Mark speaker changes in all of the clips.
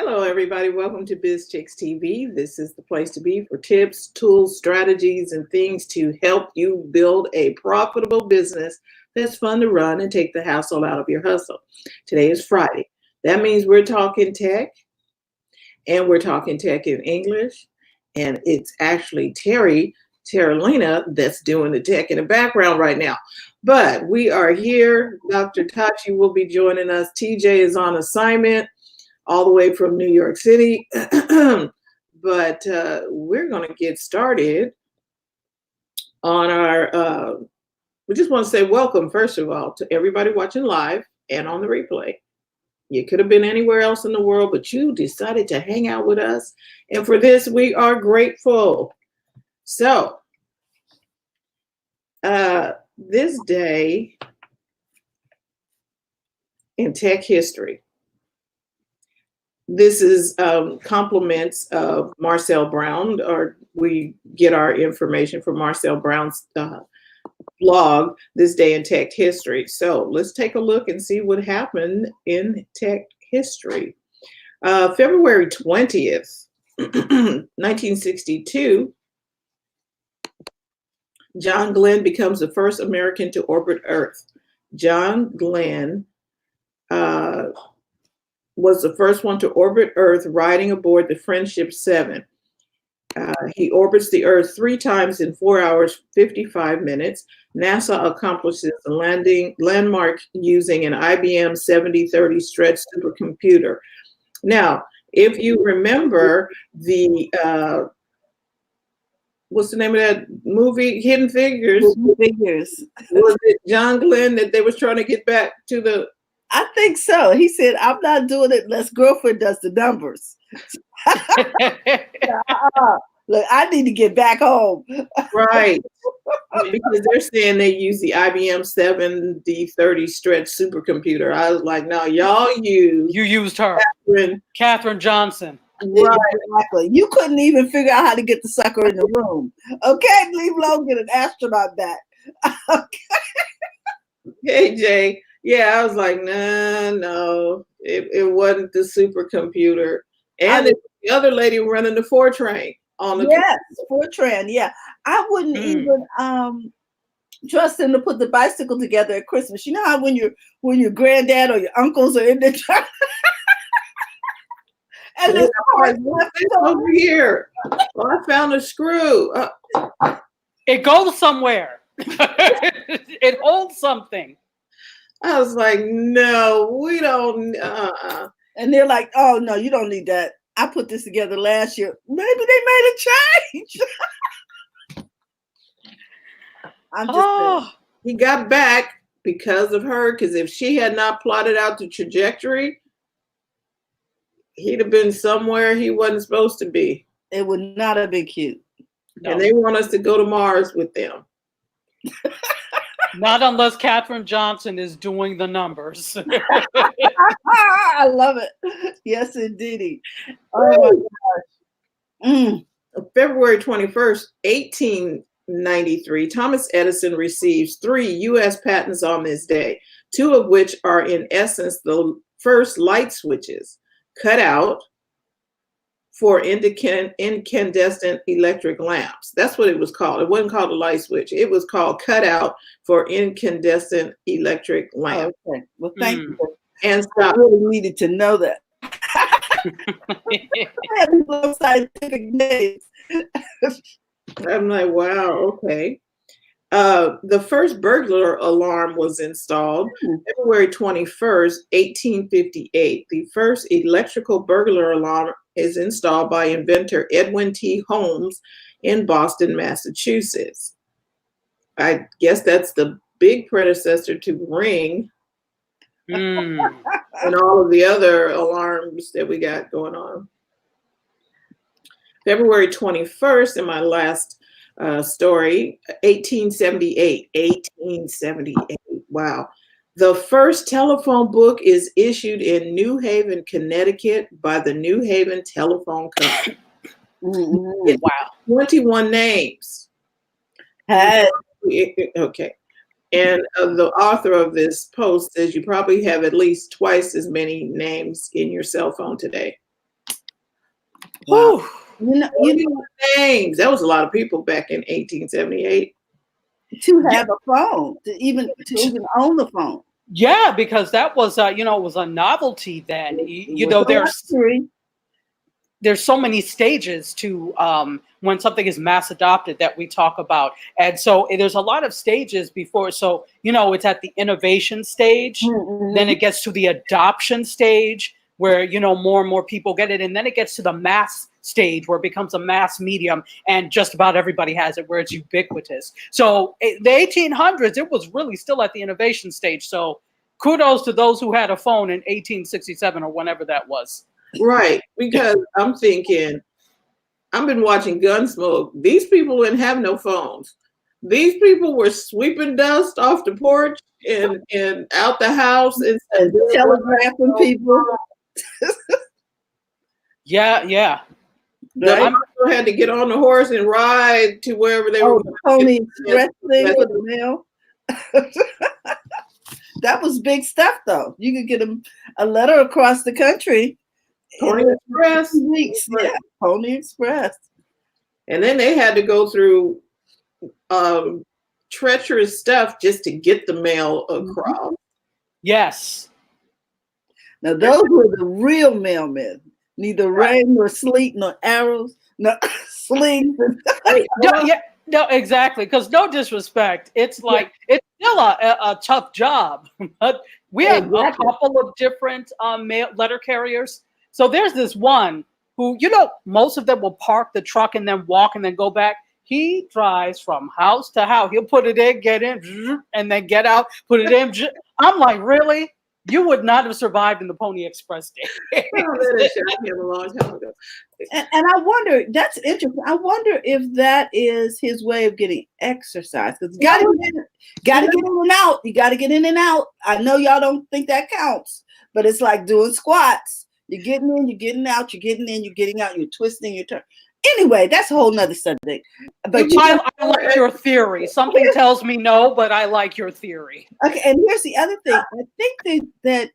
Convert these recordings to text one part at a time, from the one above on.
Speaker 1: Hello, everybody. Welcome to Biz Chicks TV. This is the place to be for tips, tools, strategies, and things to help you build a profitable business that's fun to run and take the hassle out of your hustle. Today is Friday. That means we're talking tech, and we're talking tech in English. And it's actually Terralina, that's doing the tech in the background right now. But we are here. Dr. Tachi will be joining us. TJ is on assignment all the way from New York City. But we're going to get started on our, we just want to say welcome, first of all, to everybody watching live and on the replay. You could have been anywhere else in the world, but you decided to hang out with us. And for this, we are grateful. So, this day in tech history. This is compliments of Marcel Brown, or we get our information from Marcel Brown's blog, This Day in Tech History. So let's take a look and see what happened in tech history. February 20th, 1962, John Glenn becomes the first American to orbit Earth. John Glenn was the first one to orbit Earth riding aboard the Friendship 7. He orbits the Earth 3 times in 4 hours, 55 minutes. NASA accomplishes the landmark using an IBM 7030 Stretch supercomputer. Now, if you remember the, what's the name of that movie, Hidden Figures?
Speaker 2: Hidden Figures.
Speaker 1: Was it John Glenn that they was trying to get back to the...
Speaker 2: I think so. He said, I'm not doing it unless girlfriend does the numbers. Look, I need to get back home.
Speaker 1: Right. Because they're saying they use the IBM 7030 Stretch supercomputer. I was like, no, y'all use...
Speaker 3: You used her. Katherine Johnson.
Speaker 2: Right. Exactly. You couldn't even figure out how to get the sucker in the room. Okay, leave alone, get an astronaut back.
Speaker 1: Hey, Jay. Yeah, I was like, nah, no, it wasn't the supercomputer. And the other lady running the Fortran on the
Speaker 2: Fortran. Yeah, I wouldn't even trust them to put the bicycle together at Christmas. You know how when your granddad or your uncles are in the truck, and there's
Speaker 1: over here. Well, I found a screw.
Speaker 3: It goes somewhere. It holds something.
Speaker 1: I was like, no, we don't.
Speaker 2: And they're like, oh, no, you don't need that. I put this together last year. Maybe they made a change. I'm just
Speaker 1: He got back because of her, because if she had not plotted out the trajectory, he'd have been somewhere he wasn't supposed to be.
Speaker 2: It would not have been cute.
Speaker 1: No. And they want us to go to Mars with them.
Speaker 3: Not unless Katherine Johnson is doing the numbers.
Speaker 2: I love it. Yes, indeed. Oh my gosh.
Speaker 1: February 21st, 1893, Thomas Edison receives 3 U.S. patents on this day, 2 of which are in essence the first light switches cut out for incandescent electric lamps. That's what it was called. It wasn't called a light switch. It was called cut out for incandescent electric lamps.
Speaker 2: Okay. Well, thank you.
Speaker 1: And
Speaker 2: I really needed to know that. Scientific names.
Speaker 1: I'm like, wow, okay. The first burglar alarm was installed February 21st, 1858. The first electrical burglar alarm is installed by inventor Edwin T. Holmes in Boston, Massachusetts. I guess that's the big predecessor to Ring and all of the other alarms that we got going on. February 21st, in my last story, 1878. 1878. Wow. The first telephone book is issued in New Haven, Connecticut by the New Haven Telephone Company.
Speaker 3: Wow.
Speaker 1: 21 names. Okay. And the author of this post says you probably have at least twice as many names in your cell phone today.
Speaker 2: Wow.
Speaker 1: You know names. That was a lot of people back in 1878.
Speaker 2: To have a phone, to even own the phone.
Speaker 3: Yeah, because that was it was a novelty then. There's so many stages to when something is mass adopted that we talk about, and so there's a lot of stages before. So it's at the innovation stage, then it gets to the adoption stage where more and more people get it, and then it gets to the mass stage where it becomes a mass medium and just about everybody has it, where it's ubiquitous. So the 1800s, it was really still at the innovation stage. So kudos to those who had a phone in 1867 or whenever that was.
Speaker 1: Right, because I'm thinking, I've been watching Gunsmoke. These people didn't have no phones. These people were sweeping dust off the porch and out the house and
Speaker 2: telegraphing people.
Speaker 3: Yeah.
Speaker 1: Right. I also had to get on the horse and ride to wherever they were.
Speaker 2: The Pony Express thing for the mail. That was big stuff, though. You could get a letter across the country.
Speaker 1: Pony Express.
Speaker 2: Weeks. Yeah, Pony Express.
Speaker 1: And then they had to go through treacherous stuff just to get the mail across.
Speaker 3: Yes.
Speaker 2: Now those were the real mailmen. Neither rain nor sleet nor arrows, no slings.
Speaker 3: No, exactly. Because no disrespect, it's like it's still a tough job. But we have a couple of different letter carriers. So there's this one who, most of them will park the truck and then walk and then go back. He drives from house to house. He'll put it in, get in, and then get out, put it in. I'm like, really? You would not have survived in the Pony Express days.
Speaker 1: A long time ago.
Speaker 2: And I wonder, that's interesting. I wonder if that is his way of getting exercise. Because gotta get in and out. You got to get in and out. I know y'all don't think that counts, but it's like doing squats. You're getting in, you're getting out, you're getting in, you're getting out, you're twisting your turn. Anyway, that's a whole nother subject. But
Speaker 3: I like your theory. Something tells me no, but I like your theory.
Speaker 2: Okay, and here's the other thing. I think that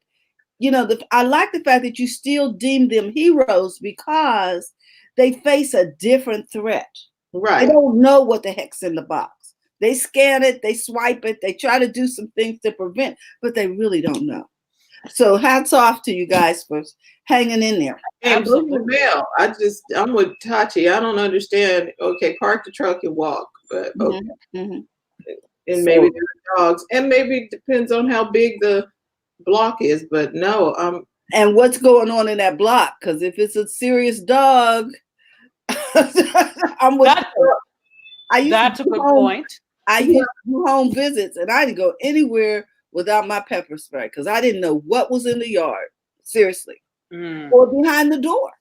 Speaker 2: I like the fact that you still deem them heroes because they face a different threat.
Speaker 1: Right.
Speaker 2: They don't know what the heck's in the box. They scan it, they swipe it, they try to do some things to prevent, but they really don't know. So hats off to you guys for hanging in there.
Speaker 1: And mail. I'm with Tachi. I don't understand. Okay, park the truck and walk, but okay. And maybe there are dogs, and maybe it depends on how big the block is. But no,
Speaker 2: and what's going on in that block? Because if it's a serious dog, I'm with.
Speaker 3: That's a good point.
Speaker 2: I used to do home visits, and I didn't go anywhere without my pepper spray because I didn't know what was in the yard, seriously, or behind the door.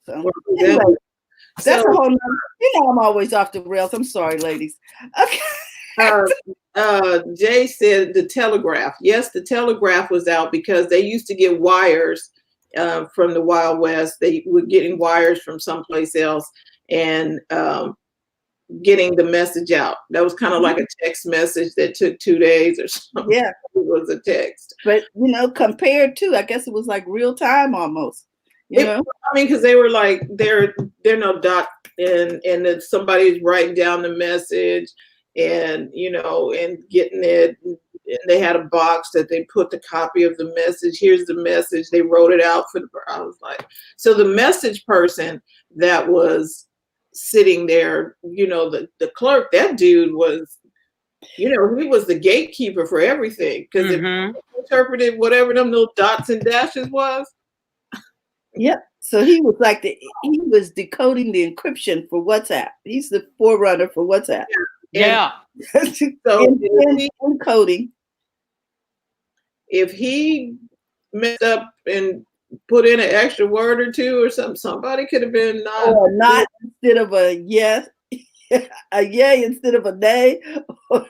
Speaker 2: So, anyway, that's a whole nother, I'm always off the rails. I'm sorry, ladies. Okay.
Speaker 1: Jay said the telegraph. Yes, the telegraph was out because they used to get wires from the Wild West. They were getting wires from someplace else and getting the message out. That was kind of like a text message that took 2 days or something.
Speaker 2: Yeah,
Speaker 1: it was a text.
Speaker 2: But compared to, I guess it was like real time almost. I
Speaker 1: mean, because they were like they're no dot, and then somebody's writing down the message, and and getting it. And they had a box that they put the copy of the message. Here's the message. They wrote it out for the. I was like, so the message person that was sitting there, the clerk, that dude was, he was the gatekeeper for everything because if he interpreted whatever them little dots and dashes was.
Speaker 2: Yep. So he was like he was decoding the encryption for WhatsApp. He's the forerunner for WhatsApp.
Speaker 3: Yeah.
Speaker 1: So
Speaker 2: encoding.
Speaker 1: If he messed up and put in an extra word or two or something, somebody could have been
Speaker 2: not instead of a yes, a yay instead of a nay.
Speaker 1: What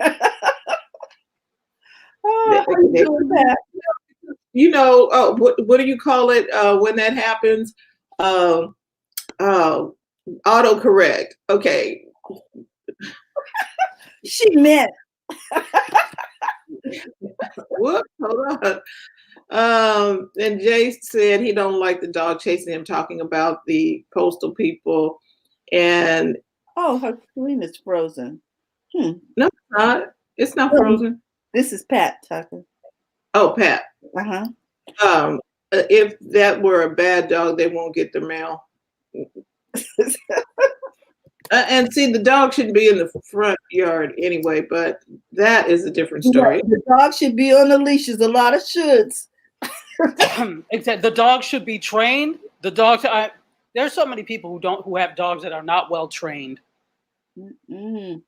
Speaker 1: do you call it when that happens? Autocorrect. Okay.
Speaker 2: She meant.
Speaker 1: Whoops, hold on. And Jay said he don't like the dog chasing him, talking about the postal people. And
Speaker 2: Oh, her screen is frozen.
Speaker 1: no, it's not. It's not
Speaker 2: Oh,
Speaker 1: frozen.
Speaker 2: this is Pat Tucker.
Speaker 1: Oh, Pat.
Speaker 2: Uh-huh.
Speaker 1: If that were a bad dog, they won't get the mail. And see, the dog shouldn't be in the front yard anyway, but that is a different story.
Speaker 2: The dog should be on the leash. There's a lot of shoulds.
Speaker 3: Except the dog should be trained. The dogs. There's so many people who have dogs that are not well trained.
Speaker 2: Mm-hmm.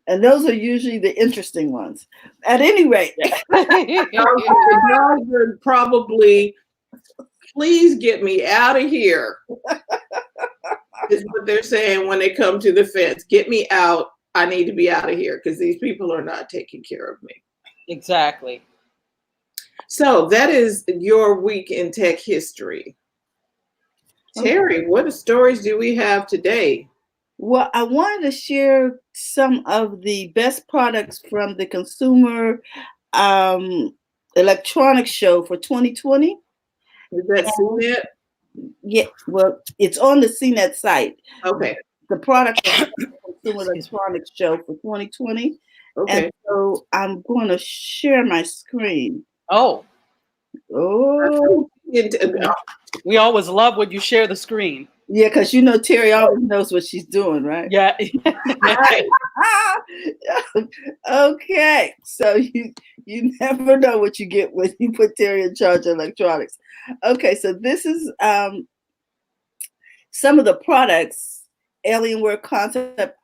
Speaker 2: And those are usually the interesting ones. At any rate,
Speaker 1: The dogs are probably, please get me out of here. Is what they're saying when they come to the fence. Get me out. I need to be out of here because these people are not taking care of me.
Speaker 3: Exactly.
Speaker 1: So that is your week in tech history. Terry, what stories do we have today?
Speaker 2: well, I wanted to share some of the best products from the Consumer Electronics Show for 2020.
Speaker 1: Is that CNET?
Speaker 2: Yeah, well, it's on the CNET site.
Speaker 1: Okay.
Speaker 2: The product of the Consumer Electronics Show for 2020.
Speaker 1: Okay.
Speaker 2: And so I'm going to share my screen.
Speaker 3: Oh,
Speaker 2: Oh,
Speaker 3: we always love when you share the screen.
Speaker 2: yeah, because you know Terry always knows what she's doing, right?
Speaker 3: Yeah.
Speaker 2: Okay, so you never know what you get when you put Terry in charge of electronics. Okay, so this is some of the products. Alienware Concept.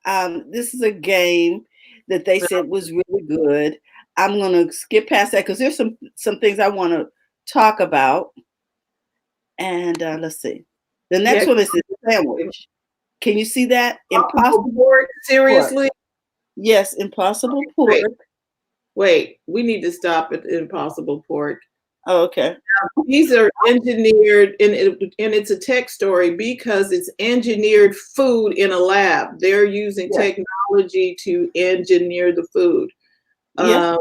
Speaker 2: This is a game that they said was really good. I'm gonna skip past that because there's some things I want to talk about. And let's see. The next one is the sandwich. Can you see that? Impossible
Speaker 1: pork. Seriously?
Speaker 2: Pork. Yes, Impossible Pork.
Speaker 1: Wait, we need to stop at Impossible Pork.
Speaker 2: Oh, okay.
Speaker 1: These are engineered, and it's a tech story because it's engineered food in a lab. They're using technology to engineer the food, to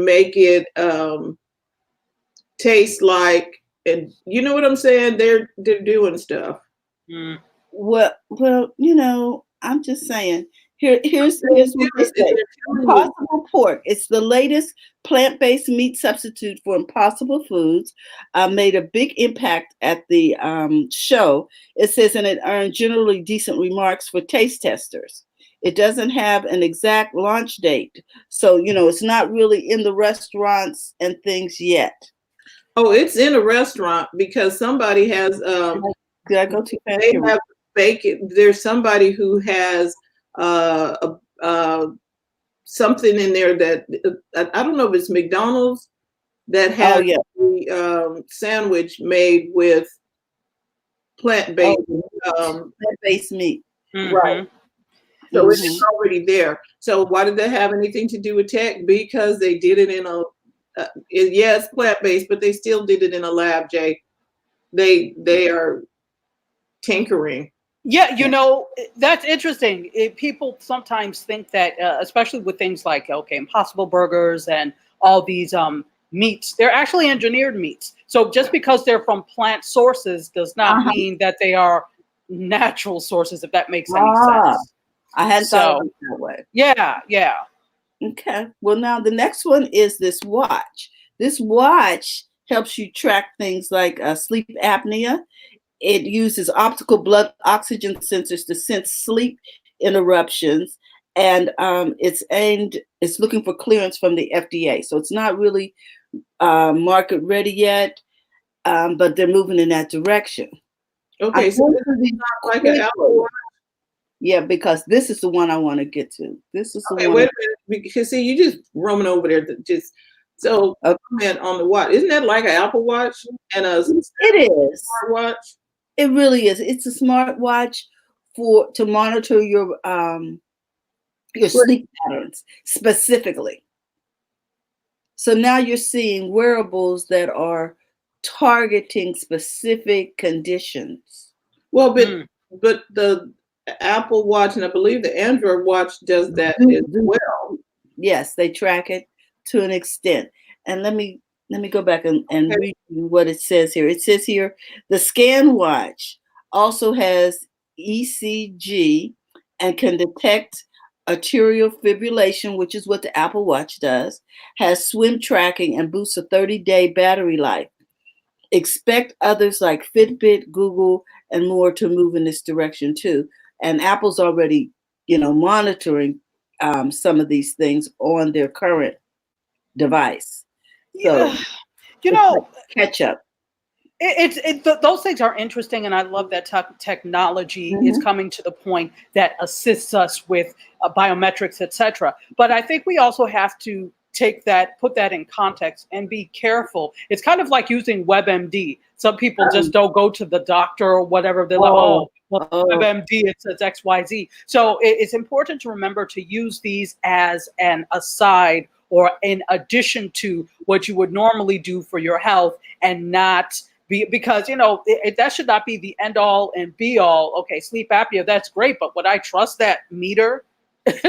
Speaker 1: make it taste like, and you know what I'm saying? They're doing stuff.
Speaker 3: Mm.
Speaker 2: Well, you know, I'm just saying. Here's what they say. Impossible Pork. It's the latest plant-based meat substitute for Impossible Foods. Made a big impact at the show. It says, and it earned generally decent remarks for taste testers. It doesn't have an exact launch date, so you know it's not really in the restaurants and things yet.
Speaker 1: Oh, it's in a restaurant because somebody has.
Speaker 2: Did I go too fast?
Speaker 1: They have bacon. There's somebody who has something in there that I don't know if it's McDonald's that has the sandwich made with plant-based
Speaker 2: plant-based meat.
Speaker 3: Mm-hmm.
Speaker 1: Right. So it's already there. So why did that have anything to do with tech? Because they did it in a yes, plant-based, but they still did it in a lab, Jay. They are tinkering.
Speaker 3: Yeah, you know, that's interesting. People sometimes think that, especially with things like, Impossible Burgers and all these meats, they're actually engineered meats. So just because they're from plant sources does not mean that they are natural sources, if that makes any sense.
Speaker 2: I hadn't thought of it that way.
Speaker 3: Yeah.
Speaker 2: Okay. Well, now the next one is this watch. This watch helps you track things like sleep apnea. It uses optical blood oxygen sensors to sense sleep interruptions, and it's looking for clearance from the FDA. So it's not really market ready yet, but they're moving in that direction.
Speaker 1: Okay, so this is not like an Apple Watch.
Speaker 2: Yeah, because this is the one I want to get to. This is the one.
Speaker 1: Wait a minute, because see, you just roaming over there. So comment on the watch. Isn't that like an Apple Watch and a smartwatch?
Speaker 2: It really is. It's a smartwatch to monitor your sleep patterns specifically. So now you're seeing wearables that are targeting specific conditions.
Speaker 1: Well, but the Apple Watch and I believe the Android Watch does that as well.
Speaker 2: Yes, they track it to an extent. And let me let me go back and
Speaker 1: Okay.
Speaker 2: read you what it says here. It says here, the Scan Watch also has ECG and can detect arterial fibrillation, which is what the Apple Watch does, has swim tracking and boosts a 30-day battery life. Expect others like Fitbit, Google, and more to move in this direction too. And Apple's already, monitoring some of these things on their current device. So
Speaker 3: Yeah, you
Speaker 2: it's
Speaker 3: know,
Speaker 2: like catch up.
Speaker 3: those things are interesting, and I love that technology is
Speaker 2: Mhm.
Speaker 3: coming to the point that assists us with biometrics, etc. But I think we also have to put that in context, and be careful. It's kind of like using WebMD. Some people just don't go to the doctor or whatever. They're like,
Speaker 2: Oh,
Speaker 3: oh, well,
Speaker 2: oh,
Speaker 3: WebMD, it says XYZ. So it's important to remember to use these as an aside or in addition to what you would normally do for your health, and not because that should not be the end all and be all. Okay, sleep apnea, that's great, but would I trust that meter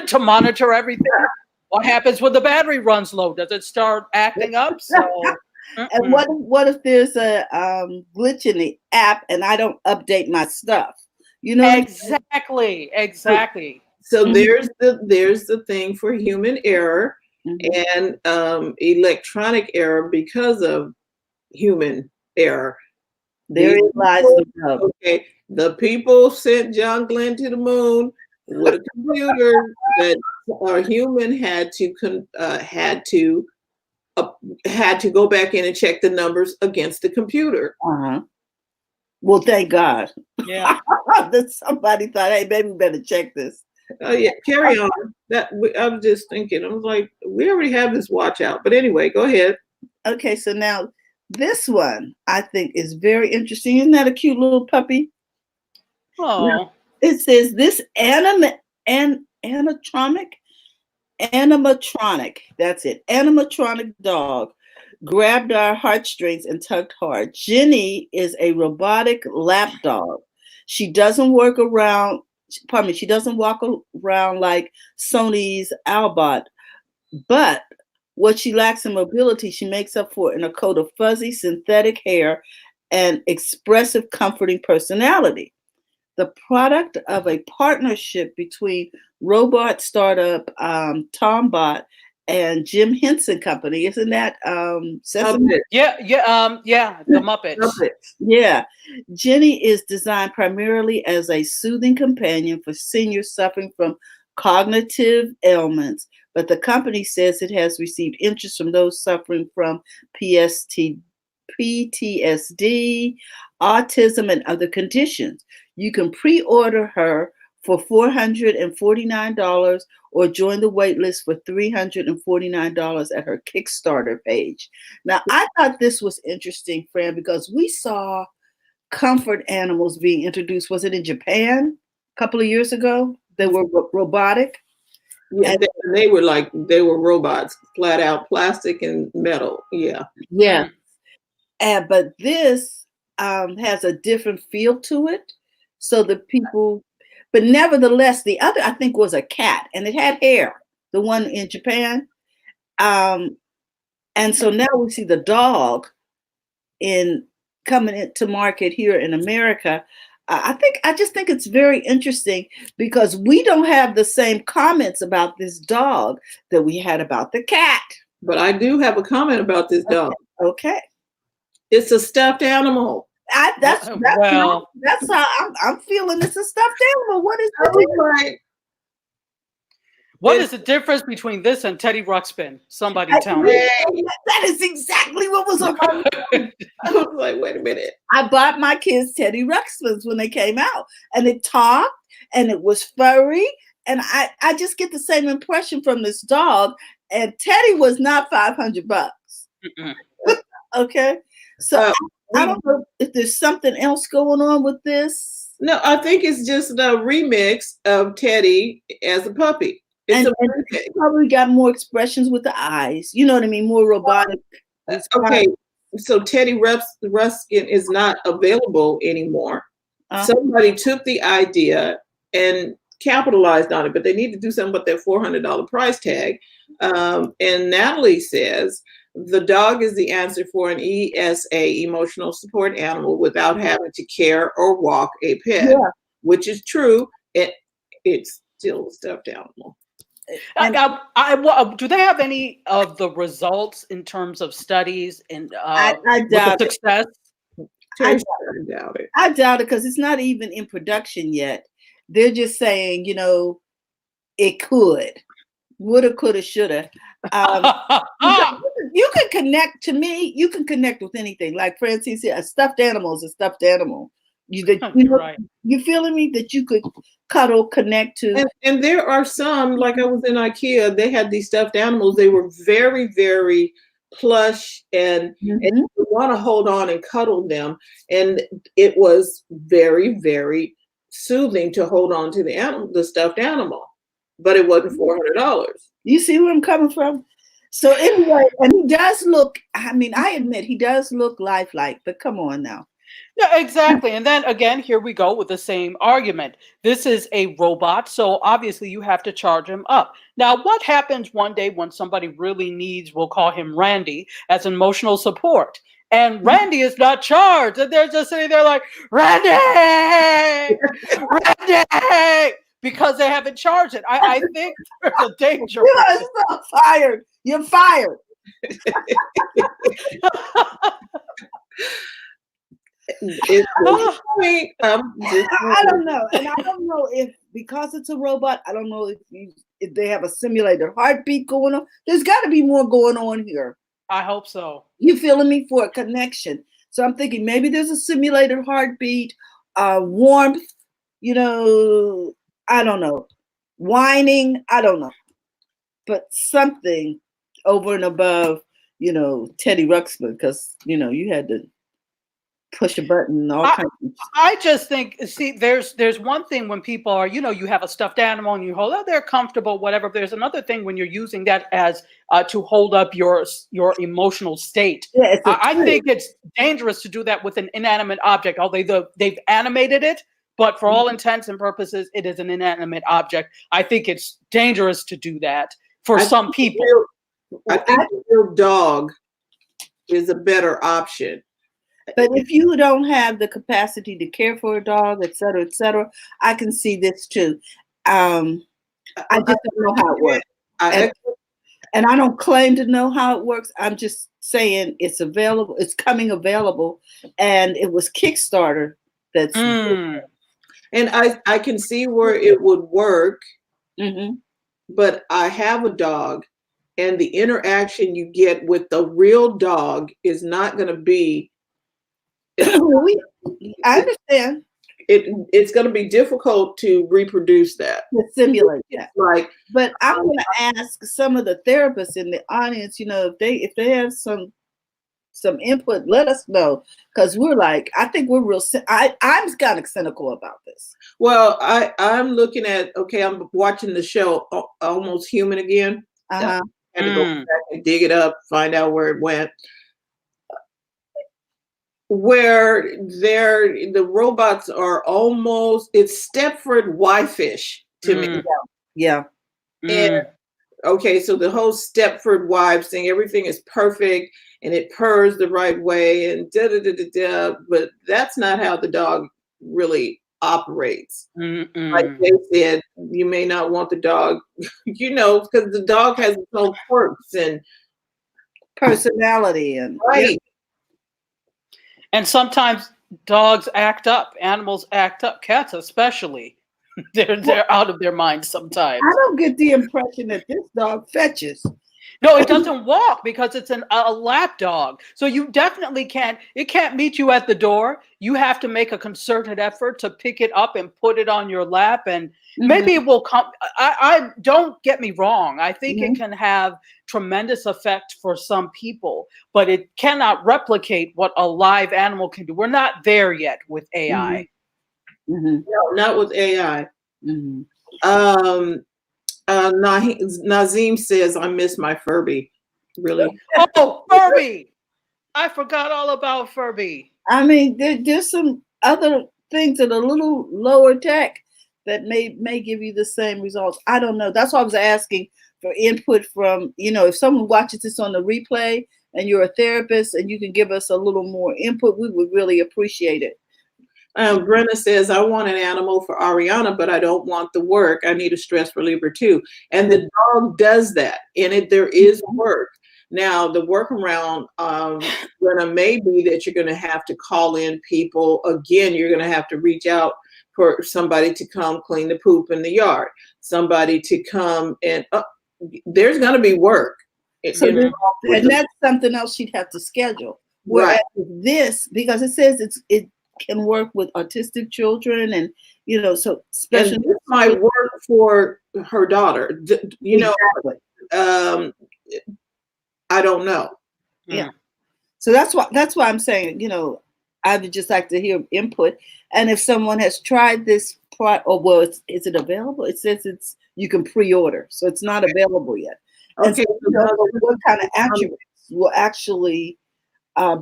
Speaker 3: to monitor everything? What happens when the battery runs low? Does it start acting up? So
Speaker 2: and what if there's a glitch in the app and I don't update my stuff? You know what
Speaker 3: exactly.
Speaker 1: So
Speaker 2: Mhm.
Speaker 1: there's the thing for human error
Speaker 2: Mhm.
Speaker 1: and electronic error because of human error. These
Speaker 2: Therein lies
Speaker 1: people,
Speaker 2: the rub.
Speaker 1: okay, the people sent John Glenn to the moon with a computer that a human had to go back in and check the numbers against the computer.
Speaker 2: Uh-huh. Well, thank God
Speaker 3: Yeah.
Speaker 2: that somebody thought, hey, baby, we better check this.
Speaker 1: Oh yeah, carry on. I was just thinking. I was like, we already have this watch out. But anyway, go ahead.
Speaker 2: Okay, so now this one I think is very interesting. Isn't that a cute little puppy? Now,
Speaker 3: Oh.
Speaker 2: it says this animatronic, that's it, animatronic dog grabbed our heartstrings and tugged hard. Jenny is a robotic lap dog. She doesn't she doesn't walk around like Sony's Albot, but what she lacks in mobility, she makes up for in a coat of fuzzy synthetic hair and expressive, comforting personality. The product of a partnership between robot startup Tombot and Jim Henson Company. Isn't that Sesame?
Speaker 3: Yeah, the Muppets.
Speaker 1: Muppets.
Speaker 2: Yeah. Jenny is designed primarily as a soothing companion for seniors suffering from cognitive ailments, but the company says it has received interest from those suffering from PTSD, autism, and other conditions. You can pre-order her for $449 or join the wait list for $349 at her Kickstarter page. Now, I thought this was interesting, Fran, because we saw comfort animals being introduced. Was it in Japan a couple of years ago? They were robotic.
Speaker 1: Yeah,
Speaker 2: And
Speaker 1: they were robots, flat out plastic and metal. Yeah.
Speaker 2: yeah, but this has a different feel to it. So the people, but nevertheless, the other I think was a cat, and it had hair. The one in Japan, and so now we see the dog in coming into market here in America. I just think it's very interesting because we don't have the same comments about this dog that we had about the cat.
Speaker 1: But I do have a comment about this dog.
Speaker 2: Okay.
Speaker 1: It's a stuffed animal.
Speaker 2: That's
Speaker 3: Well,
Speaker 2: how I'm feeling. It's a stuffed animal. What is
Speaker 1: I
Speaker 2: the
Speaker 1: was like,
Speaker 3: what is the difference between this and Teddy Ruxpin? Somebody tell me.
Speaker 2: That is exactly what was on my mind.
Speaker 1: I was like, wait a minute.
Speaker 2: I bought my kids Teddy Ruxpins when they came out, and it talked and it was furry. And I just get the same impression from this dog. And Teddy was not $500. Okay. So I don't know if there's something else going on with this.
Speaker 1: No, I think it's just a remix of Teddy as a puppy. It's
Speaker 2: and probably got more expressions with the eyes. You know what I mean? More robotic.
Speaker 1: okay. So Teddy Ruskin is not available anymore. Somebody took the idea and capitalized on it, but they need to do something with that $400 price tag. And Natalie says The dog is the answer for an ESA, emotional support animal, without having to care or walk a pet,
Speaker 2: Yeah.
Speaker 1: which is true. It's still a stuffed animal.
Speaker 2: And
Speaker 3: do they have any of the results in terms of studies and
Speaker 2: I
Speaker 3: with the
Speaker 2: doubt it.
Speaker 3: success?
Speaker 2: I
Speaker 1: I doubt it.
Speaker 2: I doubt it because it's not even in production yet. They're just saying, it could, woulda, coulda, shoulda. You can connect to me. You can connect with anything. Like Francine said, a stuffed animal is a stuffed animal.
Speaker 3: Right.
Speaker 2: You feeling me? That you could cuddle, connect to.
Speaker 1: And there are some, like I was in IKEA, they had these stuffed animals. They were very, very plush, and you want to hold on and cuddle them. And it was very, very soothing to hold on to the stuffed animal, but it wasn't $400.
Speaker 2: You see where I'm coming from? So anyway, and he does look, I mean, I admit he does look lifelike, but come on now.
Speaker 3: Yeah, exactly. And then again, here we go with the same argument. This is a robot, so obviously you have to charge him up. Now, what happens one day when somebody really needs, we'll call him Randy, as emotional support? And Randy is not charged. And they're just sitting there like, Randy! Randy! Because they haven't charged it. I think there's a danger.
Speaker 2: You are so fired. You're fired. I don't know, and I don't know if because it's a robot. I don't know if they have a simulated heartbeat going on. There's got to be more going on here.
Speaker 3: I hope so.
Speaker 2: You feeling me for a connection? So I'm thinking maybe there's a simulated heartbeat, warmth. I don't know, whining. I don't know, but something over and above, Teddy Ruxpin, because you had to push a button and all kinds of.
Speaker 3: I just think, see, there's one thing when people are, you have a stuffed animal and you hold up, they're comfortable, whatever. There's another thing when you're using that as to hold up your emotional state.
Speaker 2: Yeah,
Speaker 3: I think it's dangerous to do that with an inanimate object. Although they've animated it, but for all intents and purposes, it is an inanimate object. I think it's dangerous to do that for some people.
Speaker 1: I think the real dog is a better option.
Speaker 2: But if you don't have the capacity to care for a dog, et cetera, I can see this too. I just don't know how it works. And I don't claim to know how it works. I'm just saying it's available. It's coming available. And it was Kickstarter that's.
Speaker 1: And I can see where it would work. But I have a dog, and the interaction you get with the real dog is not going to be.
Speaker 2: I understand.
Speaker 1: It's going to be difficult to reproduce that.
Speaker 2: To simulate that. But I'm
Speaker 1: I'm
Speaker 2: going to ask some of the therapists in the audience, if they have some input, let us know, because I think we're real. I'm kind of cynical about this.
Speaker 1: Well, I'm looking at, I'm watching the show Almost Human again. I had to go back and dig it up, find out where it went. Where the robots are almost, it's Stepford Wife-ish to me.
Speaker 2: Yeah.
Speaker 1: And so the whole Stepford Wives thing, everything is perfect and it purrs the right way and but that's not how the dog really operates. Like they said, you may not want the dog, because the dog has its own quirks and
Speaker 2: personality and
Speaker 3: And sometimes dogs act up, animals act up, cats especially. They're out of their minds sometimes.
Speaker 2: I don't get the impression that this dog fetches.
Speaker 3: No, it doesn't walk because it's a lap dog. So you definitely can't meet you at the door. You have to make a concerted effort to pick it up and put it on your lap. And maybe it will come. I don't get me wrong. I think it can have tremendous effect for some people, but it cannot replicate what a live animal can do. We're not there yet with AI.
Speaker 1: No, not with AI. Nazim says, I miss my Furby. Really?
Speaker 3: Oh, Furby! I forgot all about Furby.
Speaker 2: I mean, there's some other things that are a little lower tech that may give you the same results. I don't know. That's why I was asking for input from, if someone watches this on the replay and you're a therapist and you can give us a little more input, we would really appreciate it.
Speaker 1: Brenna says, I want an animal for Ariana, but I don't want the work. I need a stress reliever too. And the dog does that. In it, there is work. Now, the workaround, Brenna, may be that you're going to have to call in people. Again, you're going to have to reach out for somebody to come clean the poop in the yard, somebody to come and there's going to be work.
Speaker 2: So and that's something else she'd have to schedule. Whereas this, because it says it can work with autistic children and, so special.
Speaker 1: And this might work for her daughter.
Speaker 2: Exactly.
Speaker 1: I don't know.
Speaker 2: Yeah. So that's why I'm saying, I would just like to hear input. And if someone has tried this is it available? It says you can pre-order, so it's not available yet.
Speaker 1: Okay.
Speaker 2: So what kind of attributes will actually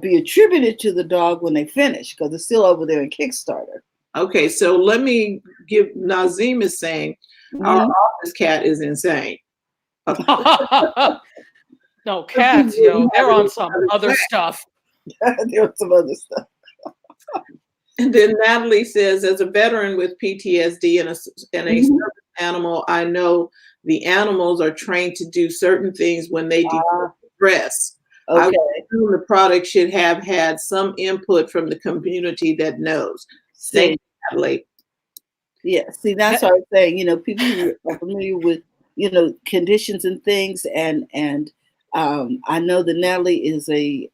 Speaker 2: be attributed to the dog when they finish, because it's still over there in Kickstarter.
Speaker 1: Okay, so let me give, Nazim is saying our office cat is insane.
Speaker 3: No, cats, they're on some other stuff.
Speaker 2: There's some other stuff.
Speaker 1: And then Natalie says, as a veteran with PTSD and a service animal, I know the animals are trained to do certain things when they stress. Okay. I would assume the product should have had some input from the community that knows. Thank you, Natalie.
Speaker 2: Yeah, see, that's what I'm saying. People who are familiar with, conditions and things, and I know that Natalie is a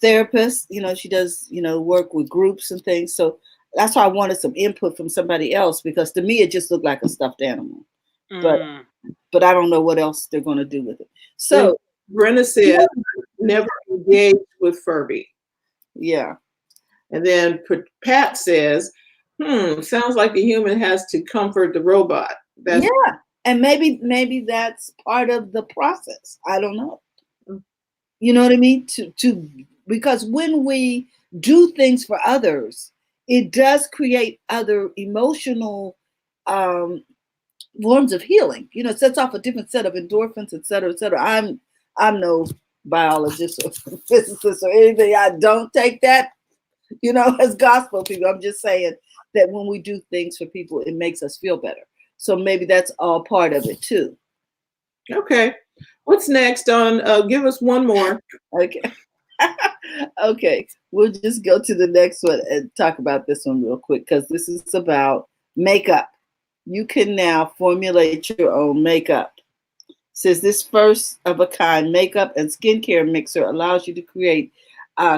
Speaker 2: therapist. She does, work with groups and things. So that's why I wanted some input from somebody else, because to me it just looked like a stuffed animal. But I don't know what else they're going to do with it. So
Speaker 1: Brenna says, never engaged with Furby.
Speaker 2: Yeah.
Speaker 1: And then Pat says, sounds like the human has to comfort the robot.
Speaker 2: And maybe that's part of the process. I don't know. You know what I mean? Because when we do things for others, it does create other emotional forms of healing. It sets off a different set of endorphins, et cetera, et cetera. I'm no biologist or physicist or anything. I don't take that, as gospel people. I'm just saying that when we do things for people, it makes us feel better. So maybe that's all part of it too.
Speaker 1: Okay. What's next on, give us one more.
Speaker 2: Okay. Okay. We'll just go to the next one and talk about this one real quick, because this is about makeup. You can now formulate your own makeup. It says this first of a kind makeup and skincare mixer allows you to create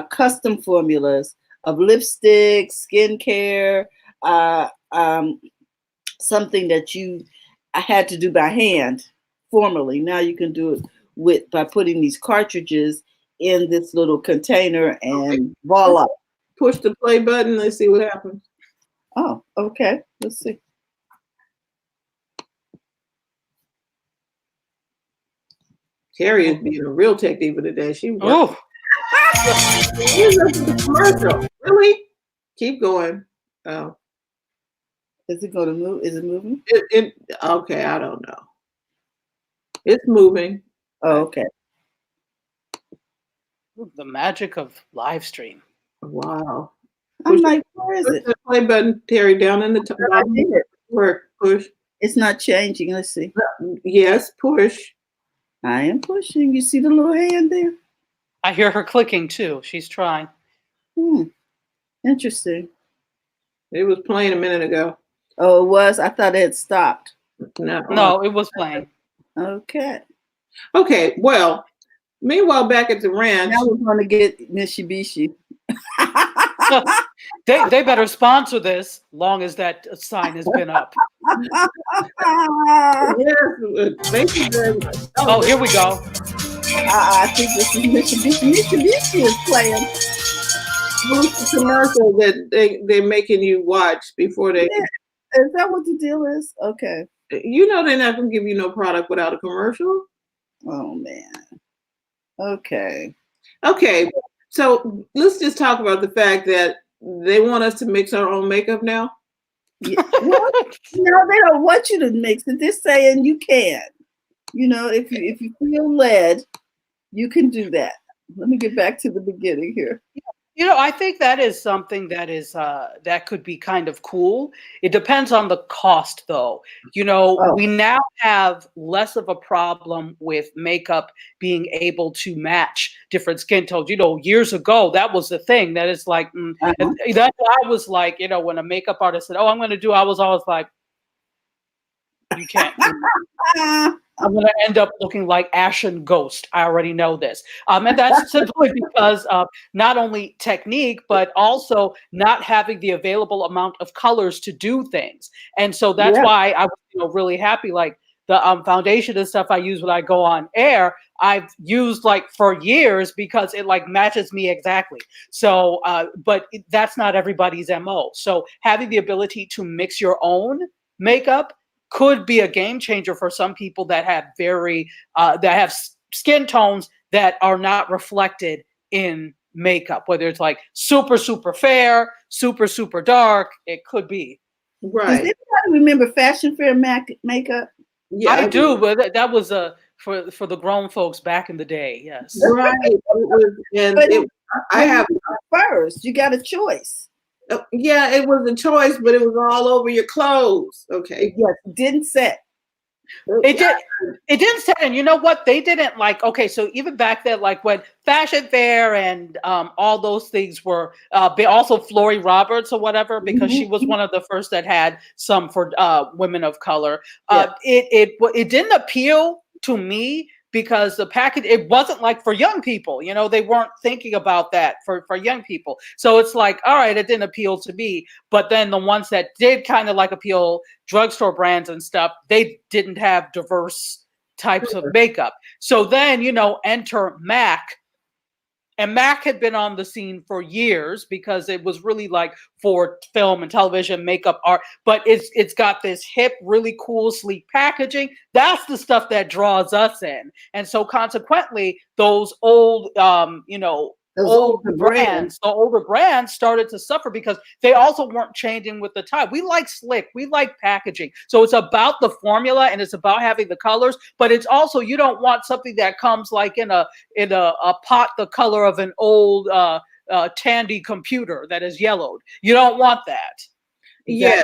Speaker 2: custom formulas of lipstick, skincare, something that you had to do by hand formerly. Now you can do it by putting these cartridges in this little container, and voila.
Speaker 1: Push the play button. Let's see what happens.
Speaker 2: Oh, okay. Let's see.
Speaker 1: Terry is being a real tech diva today. She's
Speaker 3: Oh.
Speaker 1: commercial. Really? Keep going. Oh.
Speaker 2: Is it going to move? Is it moving?
Speaker 1: Okay, I don't know. It's moving.
Speaker 2: Oh, okay.
Speaker 3: The magic of live stream.
Speaker 1: Wow.
Speaker 2: I'm like, where is it?
Speaker 1: The play button, Terry, down in the top. Work. Push.
Speaker 2: It's not changing. Let's see.
Speaker 1: Yes, push.
Speaker 2: I am pushing. You see the little hand there?
Speaker 3: I hear her clicking too. She's trying.
Speaker 2: Interesting.
Speaker 1: It was playing a minute ago.
Speaker 2: Oh, it was? I thought it had stopped.
Speaker 3: No, it was playing.
Speaker 2: Okay.
Speaker 1: Okay, well, meanwhile, back at the ranch.
Speaker 2: Now we're going to get Mitsubishi.
Speaker 3: They better sponsor this, long as that sign has been up.
Speaker 1: Yes, thank you very much.
Speaker 3: Oh, here we go.
Speaker 2: I think this is Mitsubishi. Mitsubishi is playing.
Speaker 1: It's a commercial that they're making you watch before they.
Speaker 2: Yeah. Is that what the deal is? Okay.
Speaker 1: You know they're not going to give you no product without a commercial.
Speaker 2: Oh, man. Okay.
Speaker 1: Okay. So let's just talk about the fact that they want us to mix our own makeup now.
Speaker 2: Yeah. Well, no, they don't want you to mix it. They're saying you can. If you feel led, You can do that. Let me get back to the beginning here.
Speaker 3: I think that is something that is that could be kind of cool. It depends on the cost, though.
Speaker 2: Oh.
Speaker 3: We now have less of a problem with makeup being able to match different skin tones. Years ago, that was the thing. That is like, and that's why I was like, when a makeup artist said, "Oh, I'm going to do," I was always like, "You can't." I'm going to end up looking like Ashen Ghost. I already know this. And that's simply because of not only technique, but also not having the available amount of colors to do things. And so that's why I was really happy. Like the foundation and stuff I use when I go on air, I've used like for years because it like matches me exactly. So, but that's not everybody's MO. So having the ability to mix your own makeup could be a game changer for some people that have skin tones that are not reflected in makeup, whether it's like super, super fair, super, super dark. It could be.
Speaker 1: Right.
Speaker 2: Does anybody remember Fashion Fair makeup?
Speaker 3: Yeah, I do, but that was for the grown folks back in the day. Yes.
Speaker 1: Right. I have
Speaker 2: first. You got a choice.
Speaker 1: Yeah, it was a choice, but it was all over your clothes. Okay.
Speaker 2: Yes, didn't set.
Speaker 3: It didn't set, and you know what? They didn't like. Okay, so even back then, like when Fashion Fair and all those things were, also Florrie Roberts or whatever, because she was one of the first that had some for women of color. It didn't appeal to me because the package, it wasn't like for young people, they weren't thinking about that for young people. So it's like, all right, it didn't appeal to me. But then the ones that did kind of like appeal, drugstore brands and stuff, they didn't have diverse types of makeup. So then, enter MAC. And MAC had been on the scene for years because it was really like for film and television makeup art, but it's got this hip, really cool, sleek packaging. That's the stuff that draws us in. And so consequently, those old, the older brands started to suffer because they also weren't changing with the time. We like slick, we like packaging. So it's about the formula and it's about having the colors, but it's also, you don't want something that comes like in a pot the color of an old Tandy computer that is yellowed. You don't want that.
Speaker 1: Yeah,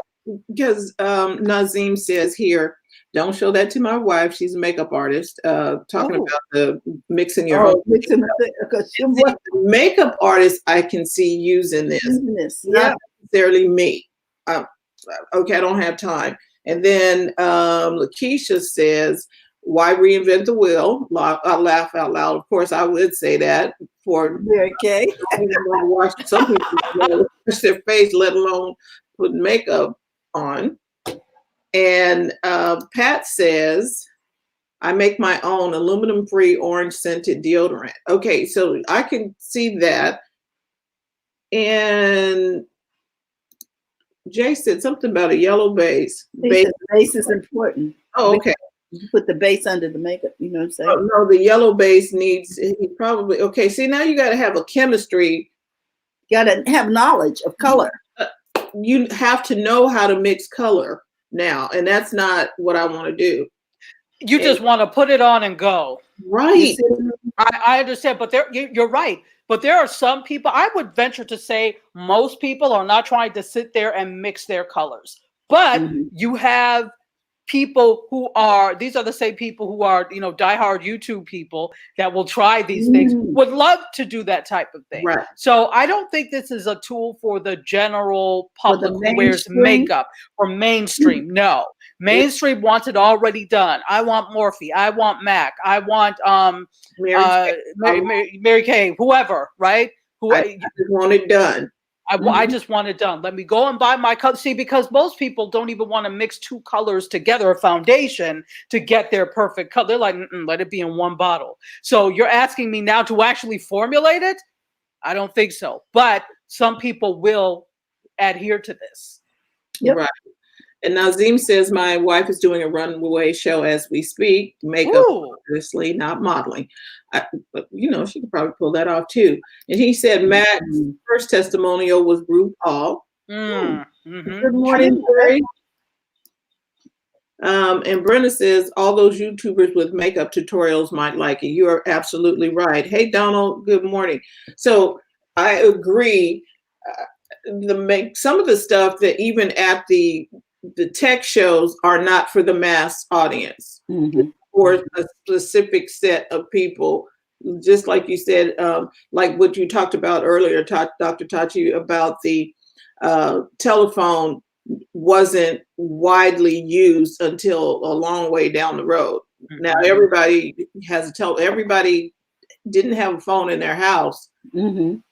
Speaker 1: because Nazim says here, don't show that to my wife. She's a makeup artist. Talking about the mixing your own. Makeup artist, I can see using this. Not necessarily me. Okay, I don't have time. And then Lakeisha says, why reinvent the wheel? I laugh out loud. Of course, I would say that for
Speaker 2: okay.
Speaker 1: Some people wash their face, let alone put makeup on. And Pat says, I make my own aluminum-free orange scented deodorant. Okay, so I can see that. And Jay said something about a yellow base.
Speaker 2: The base is important.
Speaker 1: Oh, okay.
Speaker 2: You put the base under the makeup, you know what I'm saying?
Speaker 1: Oh, no, the yellow base needs, probably, okay, see, now you got to have a chemistry.
Speaker 2: You got to have knowledge of color.
Speaker 1: You have to know how to mix color now, and that's not what I want to do.
Speaker 3: You just want to put it on and go.
Speaker 1: Right.
Speaker 3: I understand, but you're right. But there are some people, I would venture to say most people are not trying to sit there and mix their colors. But you have people who are, these are the same people who are, diehard YouTube people that will try these things, would love to do that type of thing.
Speaker 1: Right.
Speaker 3: So I don't think this is a tool for the general public who wears makeup or mainstream. No. Mainstream wants it already done. I want Morphe. I want MAC. I want Mary Kay, whoever, right?
Speaker 1: I just want it done.
Speaker 3: I just want it done. Let me go and buy my color. See, because most people don't even want to mix two colors together, a foundation, to get their perfect color. They're like, let it be in one bottle. So you're asking me now to actually formulate it? I don't think so. But some people will adhere to this.
Speaker 1: Yep. Right. And Nazim says, my wife is doing a runway show as we speak. Makeup, obviously, not modeling. But, she could probably pull that off, too. And he said Matt's first testimonial was RuPaul. Good morning, Terry. And Brenda says, all those YouTubers with makeup tutorials might like it. You are absolutely right. Hey, Donald, good morning. So I agree. Some of the stuff that even at the tech shows are not for the mass audience, or a specific set of people. Just like you said, like what you talked about earlier, Dr. Tachi, about the telephone wasn't widely used until a long way down the road. Now everybody has everybody didn't have a phone in their house. Then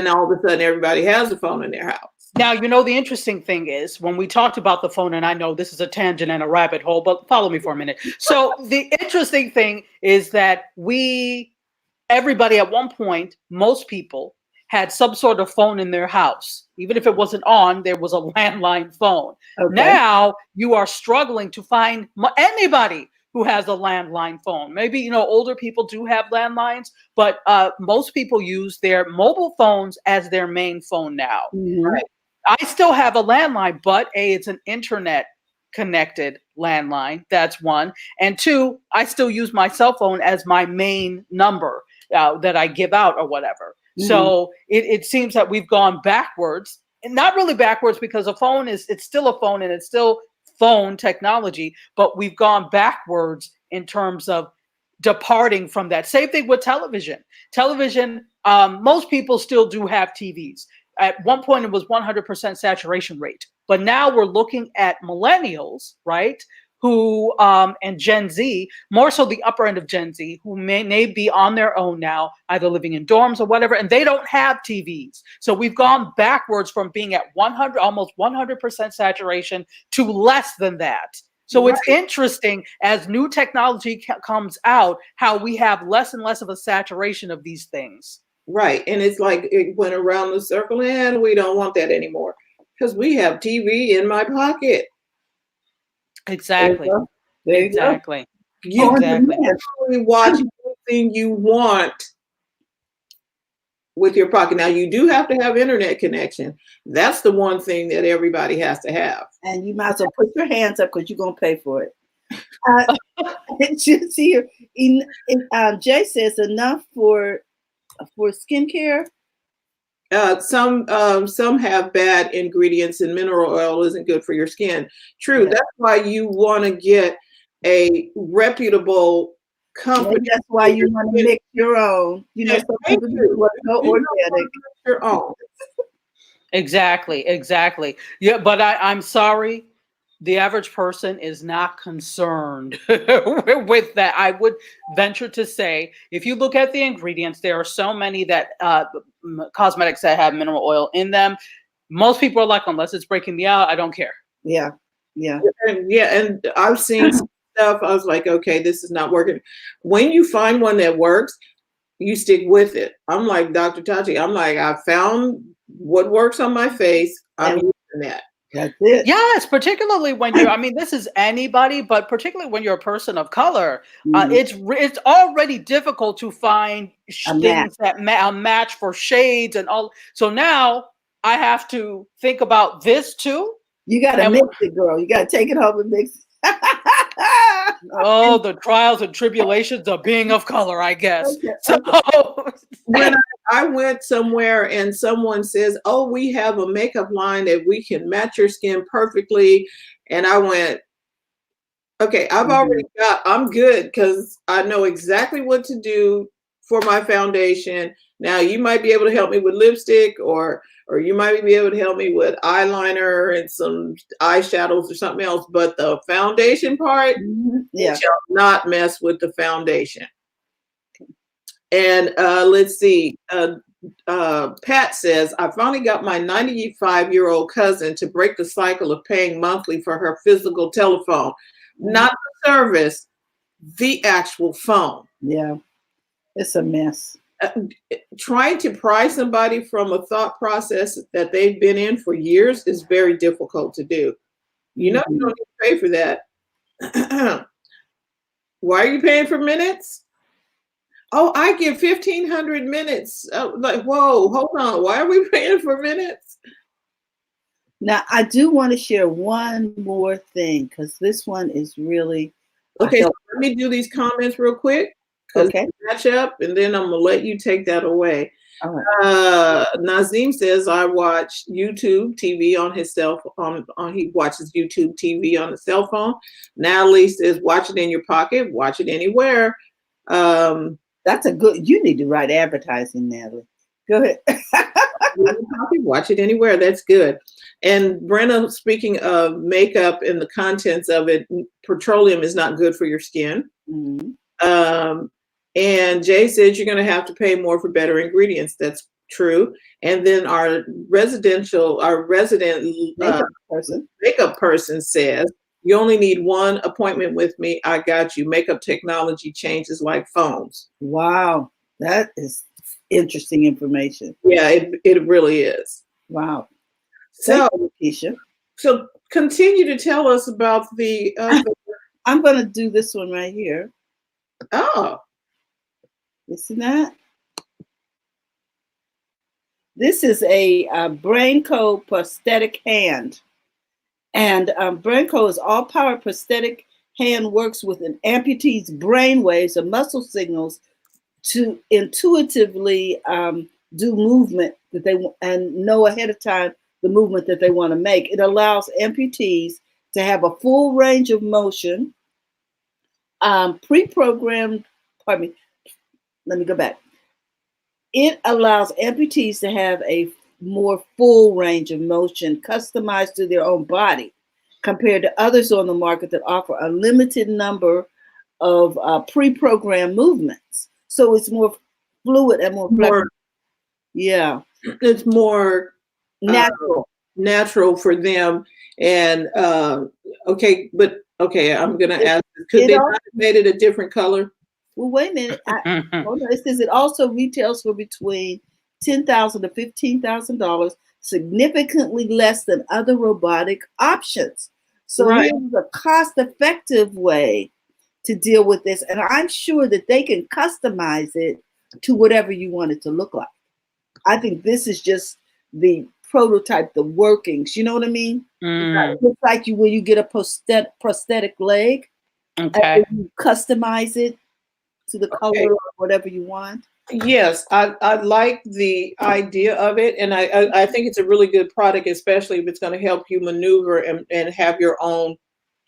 Speaker 1: all of a sudden everybody has a phone in their house.
Speaker 3: Now, the interesting thing is when we talked about the phone, and I know this is a tangent and a rabbit hole, but follow me for a minute. So the interesting thing is that everybody at one point, most people had some sort of phone in their house. Even if it wasn't on, there was a landline phone. Okay. Now you are struggling to find anybody who has a landline phone. Maybe, older people do have landlines, but most people use their mobile phones as their main phone now. Right? I still have a landline, but it's an internet connected landline. That's one. And two, I still use my cell phone as my main number that I give out or whatever. So it seems that we've gone backwards, and not really backwards, because a phone it's still a phone and it's still phone technology, but we've gone backwards in terms of departing from that. Same thing with television. Most people still do have TVs. At one point, it was 100% saturation rate, but now we're looking at millennials, right? Who and Gen Z, more so the upper end of Gen Z, who may be on their own now, either living in dorms or whatever, and they don't have TVs. So we've gone backwards from being at almost 100% saturation to less than that. So It's interesting as new technology comes out, how we have less and less of a saturation of these things.
Speaker 1: Right. And it's like it went around the circle, and we don't want that anymore because we have TV in my pocket.
Speaker 3: Exactly.
Speaker 1: There you
Speaker 3: exactly.
Speaker 1: Go. You can watch anything you want with your pocket. Now, you do have to have internet connection. That's the one thing that everybody has to have.
Speaker 2: And you might as well put your hands up because you're going to pay for it. You see here, Jay says enough for skincare.
Speaker 1: Some have bad ingredients, and mineral oil isn't good for your skin. True. Yeah. That's why you want to get a reputable company.
Speaker 2: That's why you want to mix your own. Some people go organic.
Speaker 1: Your own.
Speaker 3: Exactly. Yeah, but I'm sorry. The average person is not concerned with that. I would venture to say, if you look at the ingredients, there are so many that cosmetics that have mineral oil in them. Most people are like, unless it's breaking me out, I don't care.
Speaker 2: Yeah.
Speaker 1: And I've seen some stuff. I was like, okay, this is not working. When you find one that works, you stick with it. I'm like Dr. Tachi. I'm like, I found what works on my face. I'm using that.
Speaker 2: That's it.
Speaker 3: Yes, particularly when this is anybody, but particularly when you're a person of color, it's already difficult to find things that match for shades and all. So now I have to think about this too.
Speaker 2: You got to mix it, girl. You got to take it home and mix it.
Speaker 3: Oh, the trials and tribulations of being of color, I guess. Okay. So
Speaker 1: when I went somewhere and someone says, oh, we have a makeup line that we can match your skin perfectly. And I went, okay, I'm good because I know exactly what to do for my foundation. Now you might be able to help me with lipstick or you might be able to help me with eyeliner and some eyeshadows or something else. But the foundation part, you shall not mess with the foundation. And let's see. Pat says, I finally got my 95-year-old cousin to break the cycle of paying monthly for her physical telephone. Not the service, the actual phone.
Speaker 2: Yeah, it's a mess.
Speaker 1: Trying to pry somebody from a thought process that they've been in for years is very difficult to do. You don't need to pay for that. Why are you paying for minutes? Oh, I get 1,500 minutes. Like, whoa, hold on. Why are we paying for minutes?
Speaker 2: Now, I do want to share one more thing because this one is really
Speaker 1: Okay, so let me do these comments real quick because
Speaker 2: okay.
Speaker 1: match up, and then I'm gonna let you take that away.
Speaker 2: All right.
Speaker 1: Nazim says I watch YouTube TV on his cell phone. He watches YouTube TV on the cell phone. Natalie says watch it in your pocket, watch it anywhere.
Speaker 2: That's a good. You need to write advertising, Natalie. Go ahead.
Speaker 1: Watch it anywhere. That's good. And Brenna, speaking of makeup and the contents of it, petroleum is not good for your skin.
Speaker 2: Mm-hmm.
Speaker 1: And Jay said you're going to have to pay more for better ingredients. That's true. And then our resident makeup person says you only need one appointment with me. I got you. Makeup technology changes like phones.
Speaker 2: Wow, that is interesting information.
Speaker 1: Yeah, it really is.
Speaker 2: Wow.
Speaker 1: So,
Speaker 2: Keisha.
Speaker 1: So continue to tell us about the.
Speaker 2: I'm going to do this one right here.
Speaker 1: Oh.
Speaker 2: Listen that. This is a BrainCode prosthetic hand. And BrainCode is all-power prosthetic hand works with an amputee's brain waves or muscle signals to intuitively do movement that they and know ahead of time the movement that they want to make. It allows amputees to have a full range of motion, pre-programmed, pardon me, let me go back. It allows amputees to have a more full range of motion customized to their own body compared to others on the market that offer a limited number of pre-programmed movements. So it's more fluid and more flexible. Yeah.
Speaker 1: It's more natural for them. And okay, I'm gonna ask, could they not have made it a different color?
Speaker 2: Well, wait a minute. It says it also retails for between $10,000 to $15,000, significantly less than other robotic options. So here's a cost-effective way to deal with this, and I'm sure that they can customize it to whatever you want it to look like. I think this is just the prototype, the workings. You know what I mean? It looks like when you get a prosthetic leg,
Speaker 3: okay,
Speaker 2: and you customize it to the color or whatever you want.
Speaker 1: Yes, I like the idea of it, and I think it's a really good product, especially if it's going to help you maneuver and have your own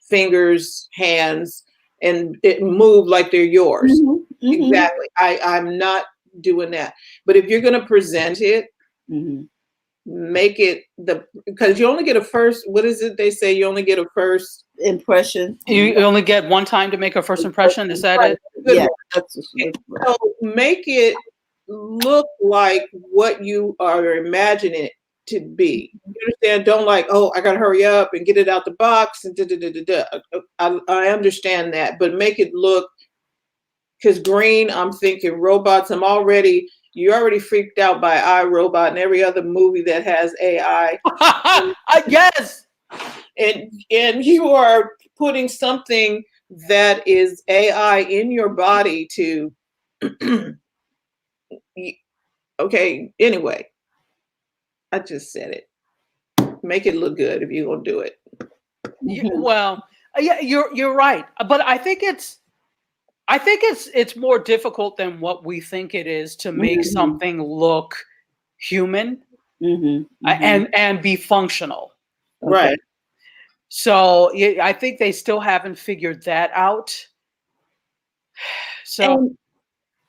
Speaker 1: fingers, hands, and it move like they're yours.
Speaker 2: Mm-hmm.
Speaker 1: Exactly. I'm not doing that. But if you're going to present it, make it because you only get a first. What is it they say? You only get a first
Speaker 2: impression.
Speaker 3: You only get one time to make a first impression. Is that it?
Speaker 2: Yeah.
Speaker 1: So make it look like what you are imagining it to be. You understand? Don't like, oh, I gotta hurry up and get it out the box and I understand that, but make it look, because green, I'm thinking robots. You're already freaked out by iRobot and every other movie that has AI.
Speaker 3: Yes.
Speaker 1: And you are putting something that is AI in your body to okay, anyway, I just said it. Make it look good if you're gonna do it.
Speaker 3: Well, yeah, you're right, but I think it's more difficult than what we think it is to make something look human and be functional.
Speaker 1: Right.
Speaker 3: So I think they still haven't figured that out. So
Speaker 2: and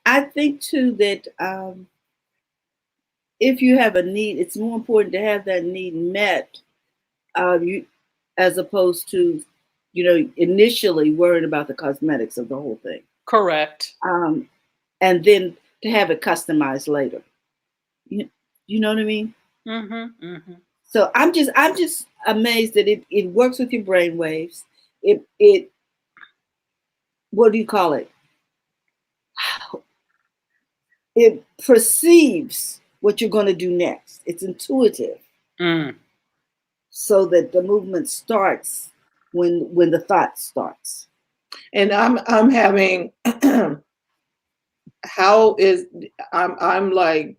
Speaker 2: I think too that if you have a need, it's more important to have that need met, as opposed to, initially worrying about the cosmetics of the whole thing.
Speaker 3: Correct.
Speaker 2: And then to have it customized later. You know what I mean? So I'm just amazed that it works with your brain waves. It what do you call it? It perceives what you're going to do next. It's intuitive. So that the movement starts when the thought starts.
Speaker 1: And I'm having I'm like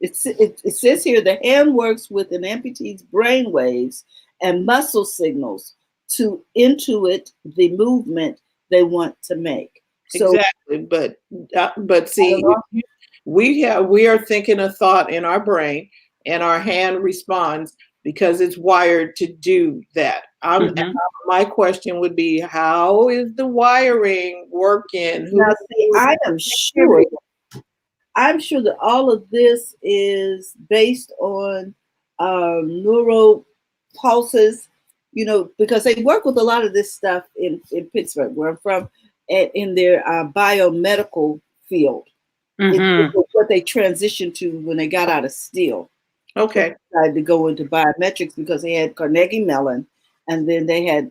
Speaker 2: It says here the hand works with an amputee's brain waves and muscle signals to intuit the movement they want to make. So
Speaker 1: Exactly, but see, we are thinking a thought in our brain, and our hand responds because it's wired to do that.
Speaker 3: Mhm.
Speaker 1: My question would be, how is the wiring working?
Speaker 2: now, see, I'm sure that all of this is based on neuro pulses, because they work with a lot of this stuff in Pittsburgh, where I'm from, in their biomedical field. It's
Speaker 3: Mhm.
Speaker 2: what they transitioned to when they got out of steel. They
Speaker 1: Okay.
Speaker 2: decided to go into biometrics because they had Carnegie Mellon, and then they had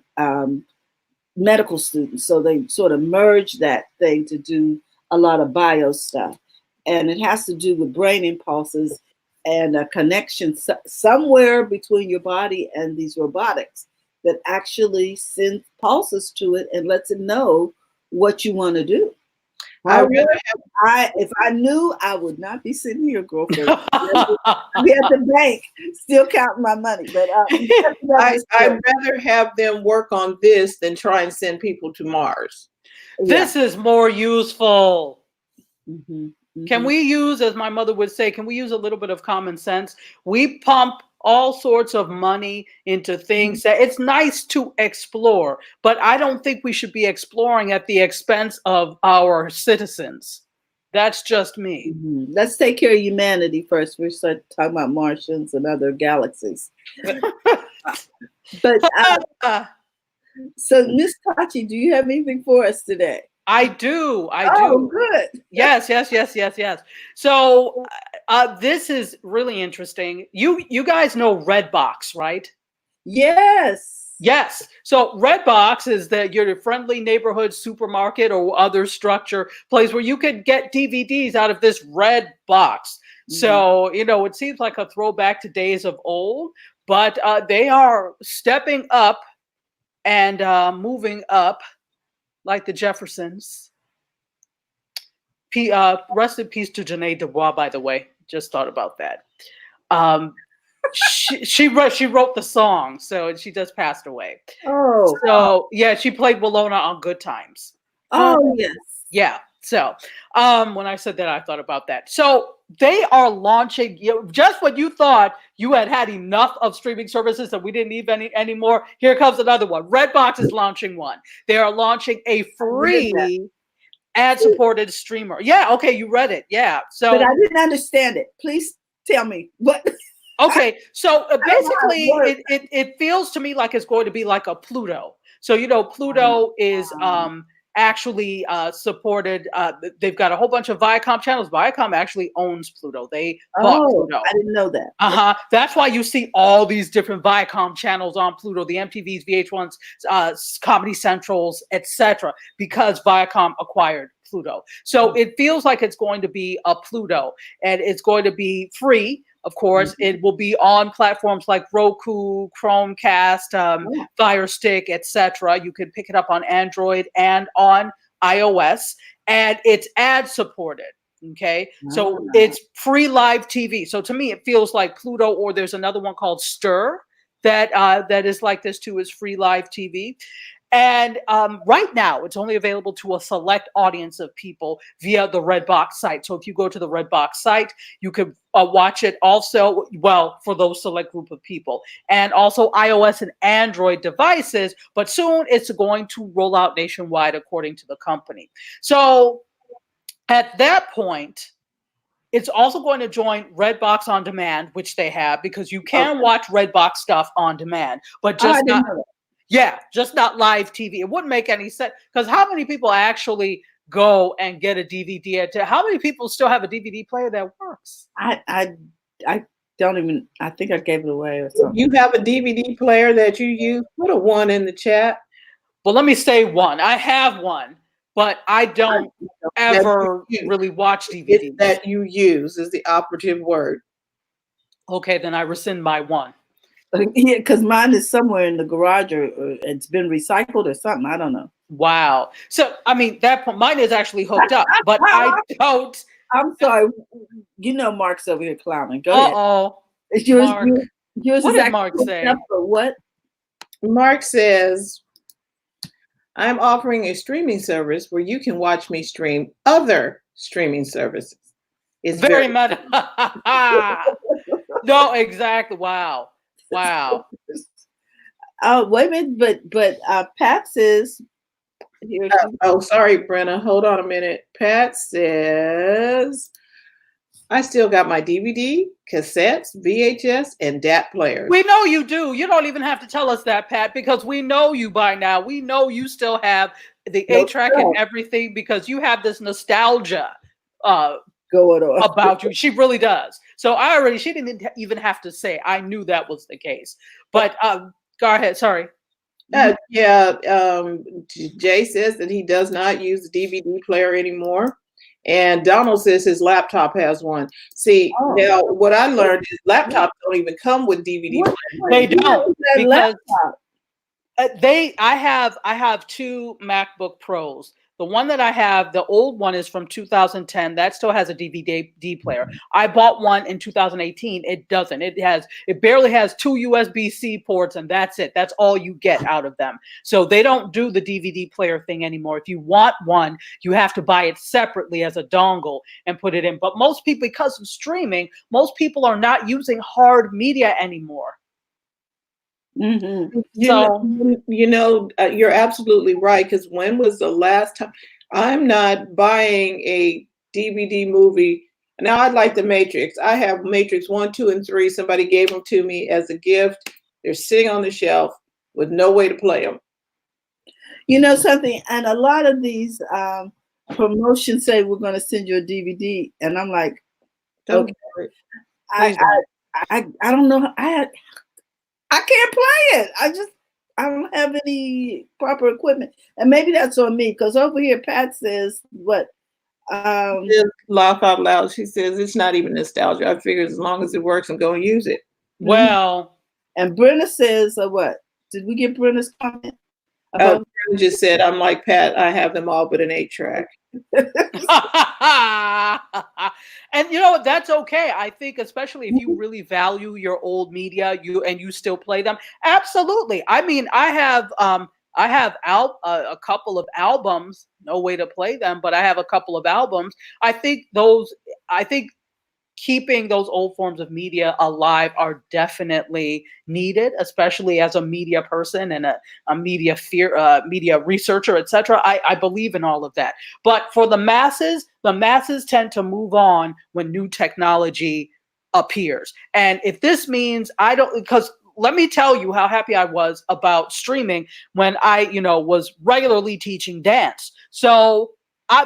Speaker 2: medical students. So they sort of merged that thing to do a lot of bio stuff. And it has to do with brain impulses and a connection somewhere between your body and these robotics that actually sends pulses to it and lets it know what you want to do.
Speaker 1: I
Speaker 2: However,
Speaker 1: really
Speaker 2: if I knew, I would not be sitting here, girlfriend. Be at the bank, still counting my money. But
Speaker 1: I'd rather have them work on this than try and send people to Mars.
Speaker 3: This is more useful.
Speaker 2: Mm-hmm.
Speaker 3: Can we use, as my mother would say, can we use a little bit of common sense? We pump all sorts of money into things that it's nice to explore, but I don't think we should be exploring at the expense of our citizens. That's just me.
Speaker 2: Let's take care of humanity first. We start talking about Martians and other galaxies. But so, Miss Tachi, do you have anything for us today?
Speaker 3: I do.
Speaker 2: Oh, good.
Speaker 3: Yes. So this is really interesting. You guys know Redbox, right?
Speaker 2: Yes.
Speaker 3: Yes. So Redbox is your friendly neighborhood supermarket or other structure place where you could get DVDs out of this red box. So, it seems like a throwback to days of old, but they are stepping up and moving up like the Jeffersons. Rest in peace to Janae Dubois, by the way. Just thought about that. She wrote the song, so she just passed away.
Speaker 2: Oh.
Speaker 3: So yeah, she played Walona on Good Times.
Speaker 2: Oh, yes.
Speaker 3: Yeah. So when I said that, I thought about that. So they are launching, just when you thought you had enough of streaming services that we didn't need any anymore, here comes another one. Redbox is launching one. They are launching a free ad-supported streamer. Yeah, okay, you read it. Yeah. So
Speaker 2: but I didn't understand it. Please tell me what.
Speaker 3: Okay, so basically it feels to me like it's going to be like a Pluto. So Pluto is actually supported. They've got a whole bunch of Viacom channels. Viacom actually owns Pluto. They bought Pluto.
Speaker 2: I didn't know that.
Speaker 3: That's why you see all these different Viacom channels on Pluto, the MTVs, VH1s, Comedy Centrals, etc., because Viacom acquired Pluto. So it feels like it's going to be a Pluto, and it's going to be free. Of course, it will be on platforms like Roku, Chromecast, Fire Stick, etc. You can pick it up on Android and on iOS, and it's ad supported. Okay, so it's free live TV. So to me, it feels like Pluto, or there's another one called Stir that is like this too. Is free live TV. And right now, it's only available to a select audience of people via the Redbox site. So if you go to the Redbox site, you could watch it also, well, for those select group of people. And also iOS and Android devices, but soon it's going to roll out nationwide according to the company. So at that point, it's also going to join Redbox On Demand, which they have, because you can watch Redbox stuff on demand, but just not. Yeah, just not live TV. It wouldn't make any sense, because how many people actually go and get a DVD? How many people still have a DVD player that works?
Speaker 2: I don't even. I think I gave it away or something.
Speaker 1: You have a DVD player that you use? Put a 1 in the chat.
Speaker 3: Well, let me say one. I have one, but I don't ever really watch DVDs.
Speaker 1: It's that you use is the operative word.
Speaker 3: Okay, then I rescind my one.
Speaker 2: Yeah, because mine is somewhere in the garage, or it's been recycled or something. I don't know.
Speaker 3: Wow. So I mean, mine is actually hooked up, but I don't
Speaker 2: I'm sorry. You know, Mark's over here clowning. Go ahead.
Speaker 3: Uh-oh.
Speaker 2: It's yours.
Speaker 3: Mark.
Speaker 2: Yours
Speaker 3: What
Speaker 2: is
Speaker 3: did Mark
Speaker 2: actually
Speaker 3: say?
Speaker 2: separate. What?
Speaker 1: Mark says, I'm offering a streaming service where you can watch me stream other streaming services. It's
Speaker 3: Very
Speaker 1: very
Speaker 3: meta. No, exactly. Wow. Wow.
Speaker 2: Oh, wait a minute. But Pat says here.
Speaker 1: oh, sorry, Brenna. Hold on a minute. Pat says, I still got my DVD, cassettes, VHS, and DAT players.
Speaker 3: We know you do. You don't even have to tell us that, Pat, because we know you by now. We know you still have the
Speaker 1: Nope.
Speaker 3: 8-track and everything because you have this nostalgia
Speaker 2: Going on
Speaker 3: about you. She really does. So she didn't even have to say. I knew that was the case. But go ahead. Sorry.
Speaker 1: Jay says that he does not use the DVD player anymore. And Donald says his laptop has one. See, now what I learned is laptops don't even come with DVD players.
Speaker 3: They don't, because I have 2 MacBook Pros. The one that I have, the old one, is from 2010. That still has a DVD player. I bought one in 2018. It doesn't. It barely has 2 USB-C ports, and that's it. That's all you get out of them. So they don't do the DVD player thing anymore. If you want one, you have to buy it separately as a dongle and put it in. But most people, because of streaming, most people are not using hard media anymore.
Speaker 2: Mm-hmm.
Speaker 1: You're absolutely right. Because when was the last time? I'm not buying a DVD movie. Now, I like The Matrix. I have Matrix 1, 2, and 3. Somebody gave them to me as a gift. They're sitting on the shelf with no way to play them.
Speaker 2: You know something? And a lot of these promotions say we're going to send you a DVD. And I'm like, okay. I don't know. I can't play it. I don't have any proper equipment. And maybe that's on me, because over here Pat says what?
Speaker 1: Just laugh out loud. She says it's not even nostalgia. I figure as long as it works, I'm going to use it.
Speaker 3: Well,
Speaker 2: and Brenna says what? Did we get Brenna's comment?
Speaker 1: Brenna just said, I'm like Pat, I have them all but an 8-track.
Speaker 3: And you know, that's okay. I think especially if you really value your old media, you still play them. Absolutely. I mean, I have a couple of albums, no way to play them, but I have a couple of albums. I think keeping those old forms of media alive are definitely needed, especially as a media person and a media researcher, etc. I believe in all of that. But for the masses tend to move on when new technology appears. And if this means because let me tell you how happy I was about streaming when I, was regularly teaching dance. So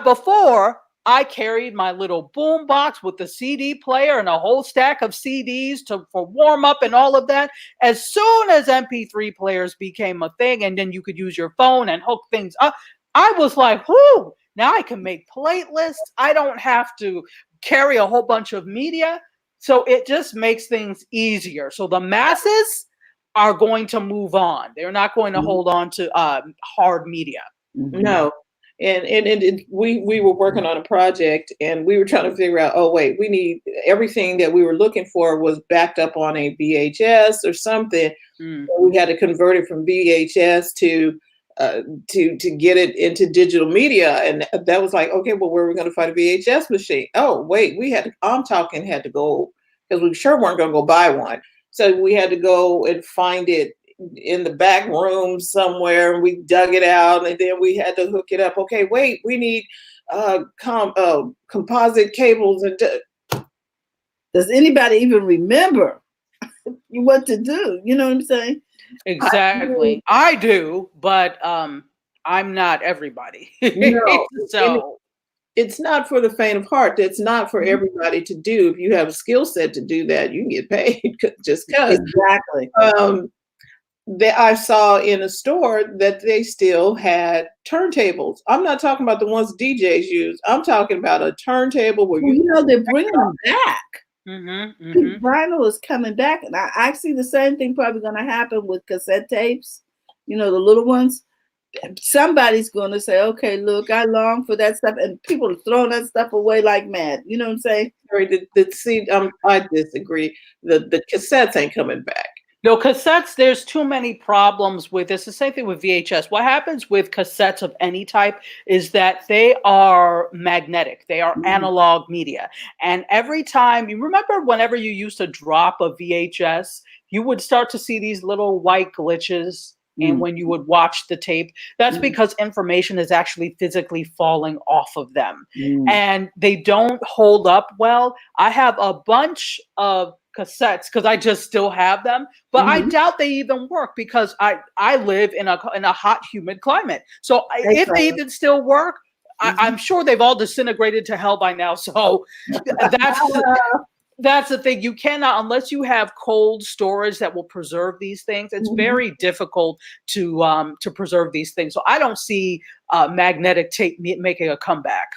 Speaker 3: before I carried my little boom box with the CD player and a whole stack of CDs for warm up and all of that. As soon as MP3 players became a thing, and then you could use your phone and hook things up, I was like, whoo, now I can make playlists. I don't have to carry a whole bunch of media. So it just makes things easier. So the masses are going to move on. They're not going to hold on to hard media.
Speaker 1: No. And we were working on a project, and we were trying to figure out, oh wait, we need everything that we were looking for was backed up on a VHS or something. So we had to convert it from VHS to get it into digital media, and that was like, okay, well, where are we going to find a VHS machine? Oh wait, had to go, because we sure weren't going to go buy one. So we had to go and find it in the back room somewhere, and we dug it out, and then we had to hook it up. Okay, wait, we need composite cables. And
Speaker 2: does anybody even remember what to do? You know what I'm saying?
Speaker 3: Exactly. I do, but I'm not everybody.
Speaker 1: No,
Speaker 3: so
Speaker 1: it's not for the faint of heart. It's not for everybody to do. If you have a skill set to do that, you can get paid just because.
Speaker 2: Exactly.
Speaker 1: I saw in a store that they still had turntables. I'm not talking about the ones DJs use. I'm talking about a turntable where
Speaker 2: they're bringing them back.
Speaker 3: Mm-hmm.
Speaker 2: Vinyl is coming back, and I see the same thing probably going to happen with cassette tapes. The little ones. somebody's going to say, okay, look, I long for that stuff. And people are throwing that stuff away like mad. You know what I'm saying?
Speaker 1: See, I disagree. The cassettes ain't coming back.
Speaker 3: No, cassettes, there's too many problems with this. The same thing with VHS. What happens with cassettes of any type is that they are magnetic. They are analog media. And every time, you remember whenever you used to drop a VHS, you would start to see these little white glitches. And when you would watch the tape, that's because information is actually physically falling off of them. And they don't hold up well. I have a bunch of cassettes because I just still have them, but I doubt they even work because I live in a hot, humid climate. So if they even still work, I'm sure they've all disintegrated to hell by now. So that's the thing. You cannot, unless you have cold storage that will preserve these things. It's very difficult to preserve these things. So I don't see magnetic tape making a comeback.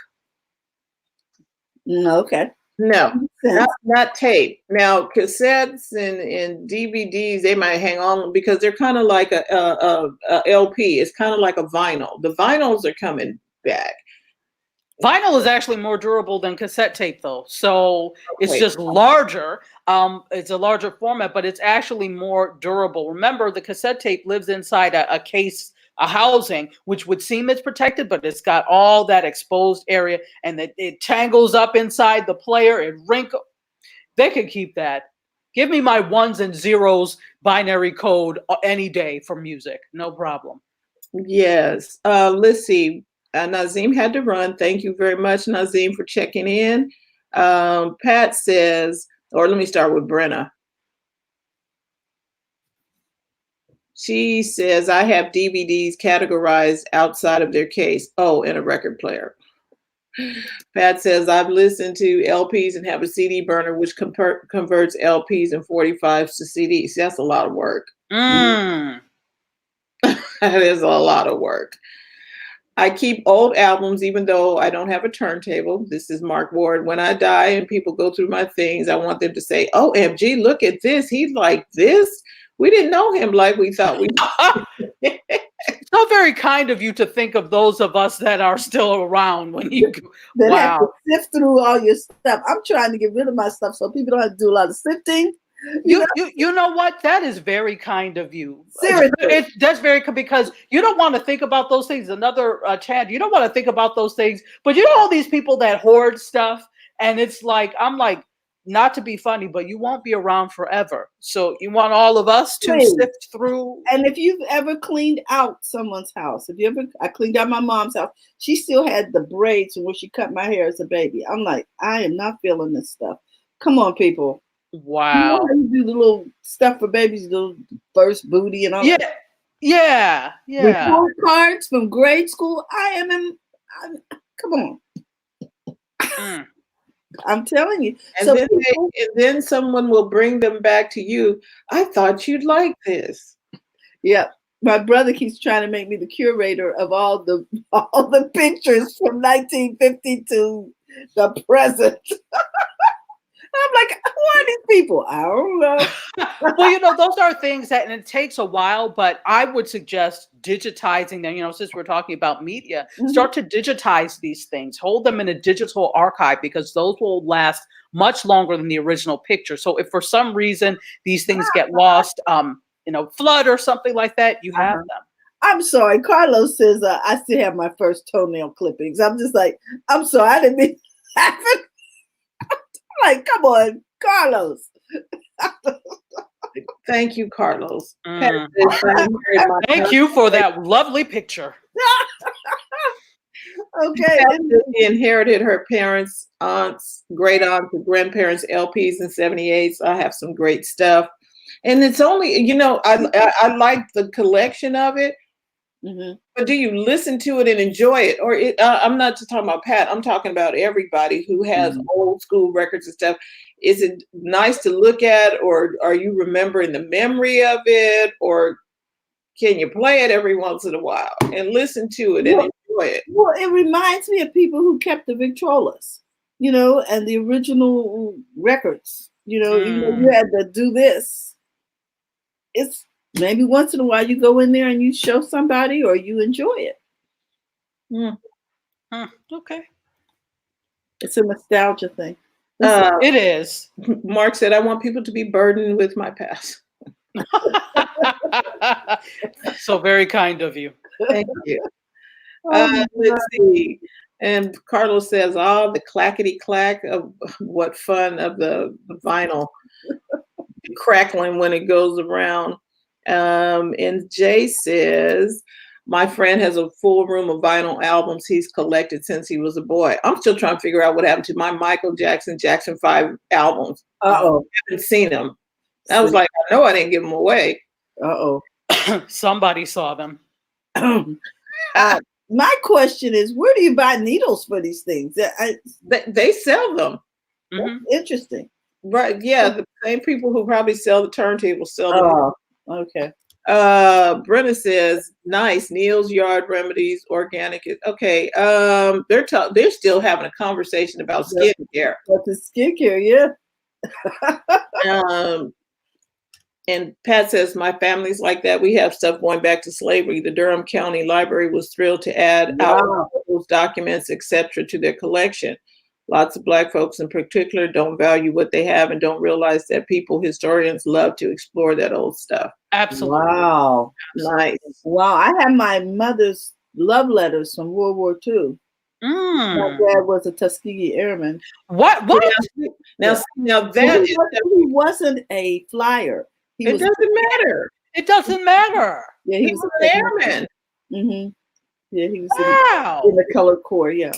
Speaker 2: Okay.
Speaker 1: No, not tape. Now cassettes and DVDs, they might hang on because they're kind of like a LP. It's kind of like a vinyl. The vinyls are coming back.
Speaker 3: Vinyl is actually more durable than cassette tape, though. So it's just larger. It's a larger format, but it's actually more durable. Remember, the cassette tape lives inside a case, a housing, which would seem it's protected, but it's got all that exposed area, and it tangles up inside the player. It wrinkles. They could keep that. Give me my ones and zeros binary code any day for music. No problem.
Speaker 1: Yes. Let's see. Nazim had to run. Thank you very much, Nazim, for checking in. Pat says, or let me start with Brenna. She says, I have DVDs categorized outside of their case. Oh, and a record player. Pat says, I've listened to LPs and have a CD burner, which converts LPs and 45s to CDs. That's a lot of work. That is a lot of work. I keep old albums, even though I don't have a turntable. This is Mark Ward. When I die and people go through my things, I want them to say, OMG, look at this. He's like this. We didn't know him like we thought we did.
Speaker 3: So very kind of you to think of those of us that are still around when you
Speaker 2: That have to sift through all your stuff. I'm trying to get rid of my stuff so people don't have to do a lot of sifting.
Speaker 3: You know what? That is very kind of you.
Speaker 2: Seriously.
Speaker 3: That's very because you don't want to think about those things. Another Chad, you don't want to think about those things. But you know all these people that hoard stuff, and it's like, I'm like, not to be funny, but you won't be around forever. So you want all of us to sift through.
Speaker 2: And if you've ever cleaned out someone's house, I cleaned out my mom's house. She still had the braids from when she cut my hair as a baby. I'm like, I am not feeling this stuff. Come on, people.
Speaker 3: Wow.
Speaker 2: You know how you do the little stuff for babies, the little first booty and all that?
Speaker 3: Yeah.
Speaker 2: Report cards from grade school. Come on. I'm telling you.
Speaker 1: And then someone will bring them back to you. I thought you'd like this.
Speaker 2: Yeah. My brother keeps trying to make me the curator of all the pictures from 1950 to the present. I'm like, who are these people? I don't know.
Speaker 3: Well, those are things and it takes a while, but I would suggest digitizing them. Since we're talking about media, start to digitize these things, hold them in a digital archive because those will last much longer than the original picture. So if for some reason these things get lost, flood or something like that, you have them.
Speaker 2: I'm sorry. Carlos says, I still have my first toenail clippings. I'm just like, I'm sorry. I didn't mean laughing. Like, come on, Carlos.
Speaker 1: Thank you, Carlos.
Speaker 3: Thank you for that lovely picture.
Speaker 2: Okay.
Speaker 1: She inherited her parents, aunts, great aunts, and grandparents' LPs in '78. So I have some great stuff. And it's only, I like the collection of it. But do you listen to it and enjoy it? Or I'm not just talking about Pat. I'm talking about everybody who has old school records and stuff. Is it nice to look at, or are you remembering the memory of it? Or can you play it every once in a while and listen to it and enjoy it?
Speaker 2: Well, it reminds me of people who kept the Victrolas, and the original records. You had to do this. It's Maybe once in a while you go in there and you show somebody or you enjoy it.
Speaker 3: Okay.
Speaker 2: It's a nostalgia thing.
Speaker 3: It is.
Speaker 1: Mark said, I want people to be burdened with my past.
Speaker 3: So very kind of you.
Speaker 1: Thank you.
Speaker 2: Oh,
Speaker 1: Let's see. And Carlos says, oh, the clackety clack of what fun of the vinyl crackling when it goes around. And Jay says, my friend has a full room of vinyl albums he's collected since he was a boy. I'm still trying to figure out what happened to my Michael Jackson 5 albums.
Speaker 2: Uh-oh.
Speaker 1: I haven't seen them. I was like, I know I didn't give them away.
Speaker 2: Uh-oh.
Speaker 3: Somebody saw them.
Speaker 2: My question is, where do you buy needles for these things?
Speaker 1: They sell them.
Speaker 2: That's interesting.
Speaker 1: Right. Yeah. The same people who probably sell the turntables sell them.
Speaker 2: Oh, okay.
Speaker 1: Brenna says, nice. Neil's Yard Remedies, organic. Okay. They're still having a conversation about skincare.
Speaker 2: But the skincare, yeah.
Speaker 1: And Pat says, my family's like that. We have stuff going back to slavery. The Durham County Library was thrilled to add those documents, etc., to their collection. Lots of Black folks in particular don't value what they have and don't realize that historians love to explore that old stuff.
Speaker 3: Absolutely.
Speaker 2: Wow.
Speaker 1: Nice.
Speaker 2: Wow. I have my mother's love letters from World War II. My dad was a Tuskegee Airman.
Speaker 3: What?
Speaker 1: Now that
Speaker 2: he wasn't a flyer.
Speaker 1: It doesn't matter.
Speaker 3: It doesn't matter.
Speaker 1: Yeah, he was an airman.
Speaker 2: Mm-hmm. Yeah, he was
Speaker 3: in
Speaker 2: the color corps. Yeah.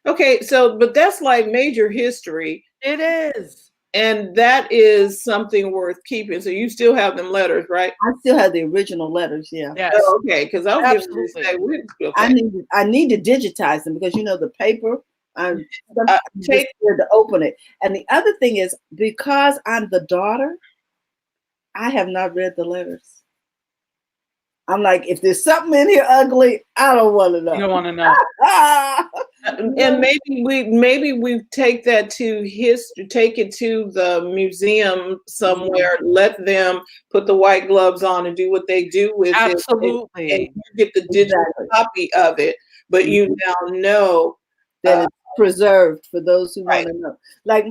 Speaker 1: Okay, but that's like major history.
Speaker 3: It is.
Speaker 1: And that is something worth keeping. So you still have them letters, right?
Speaker 2: I still have the original letters, yeah.
Speaker 3: Yes.
Speaker 1: Oh, okay, because I was going to say, okay.
Speaker 2: I need to digitize them because the paper, I'm scared to open it. And the other thing is, because I'm the daughter, I have not read the letters. I'm like, if there's something in here ugly, I don't want to know.
Speaker 3: You don't want to know.
Speaker 1: And maybe we take that to history, take it to the museum somewhere, let them put the white gloves on and do what they do with it.
Speaker 3: Absolutely.
Speaker 1: And you get the digital copy of it, but you now know
Speaker 2: that it's preserved for those who want to know. Like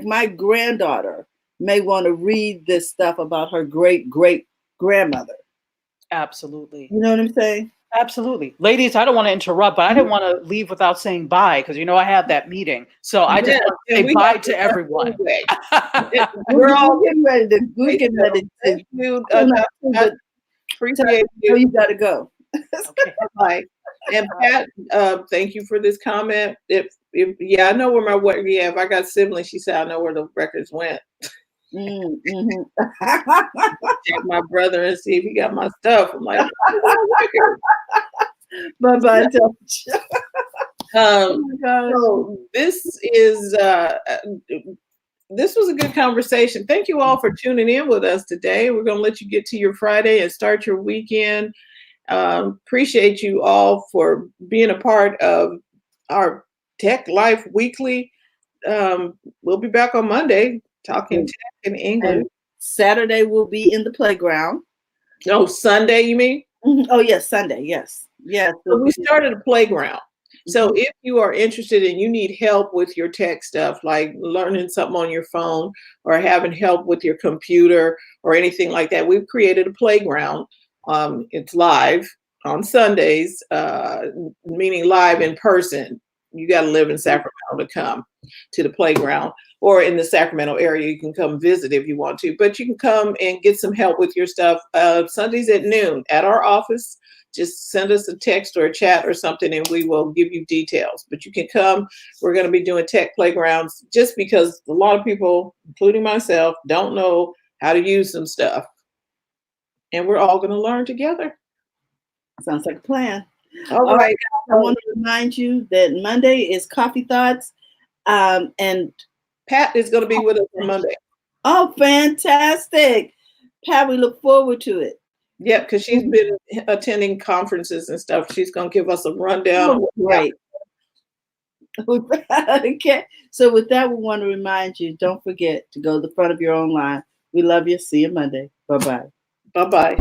Speaker 2: my granddaughter may want to read this stuff about her great grandmother.
Speaker 3: Absolutely.
Speaker 2: You know what I'm saying?
Speaker 3: Absolutely. Ladies, I don't want to interrupt, but I didn't want to leave without saying bye because I have that meeting. So I just want to say bye to everyone.
Speaker 2: We're all getting ready to Thank you. Appreciate you. You got to go.
Speaker 1: Okay. Bye. And Pat, thank you for this comment. If I know where if I got siblings, she said I know where the records went.
Speaker 2: Mm-hmm.
Speaker 1: Check my brother and see if he got my stuff. I'm like,
Speaker 2: bye.
Speaker 1: So this was a good conversation. Thank you all for tuning in with us today. We're going to let you get to your Friday and start your weekend. Appreciate you all for being a part of our Tech Life Weekly. We'll be back on Monday talking tech in English.
Speaker 2: And Saturday we'll be in the playground.
Speaker 1: Oh, Sunday, you mean?
Speaker 2: Mm-hmm. Oh, yes, Sunday. Yes. Yes.
Speaker 1: So we started a playground. So if you are interested and you need help with your tech stuff, like learning something on your phone or having help with your computer or anything like that, we've created a playground. It's live on Sundays, meaning live in person. You got to live in Sacramento to come to the playground, or in the Sacramento area, you can come visit if you want to, but you can come and get some help with your stuff. Sundays at noon at our office. Just send us a text or a chat or something and we will give you details. But you can come. We're going to be doing tech playgrounds just because a lot of people, including myself, don't know how to use some stuff. And we're all going to learn together.
Speaker 2: Sounds like a plan.
Speaker 1: All right.
Speaker 2: I want to remind you that Monday is Coffee Thoughts. And
Speaker 1: Pat is going to be with us on Monday.
Speaker 2: Oh, fantastic. Pat, we look forward to it.
Speaker 1: Yeah, because she's been attending conferences and stuff. She's going to give us a rundown.
Speaker 2: Oh, right. Okay. So with that, we want to remind you, don't forget to go to the front of your own line. We love you. See you Monday. Bye-bye.
Speaker 1: Bye-bye.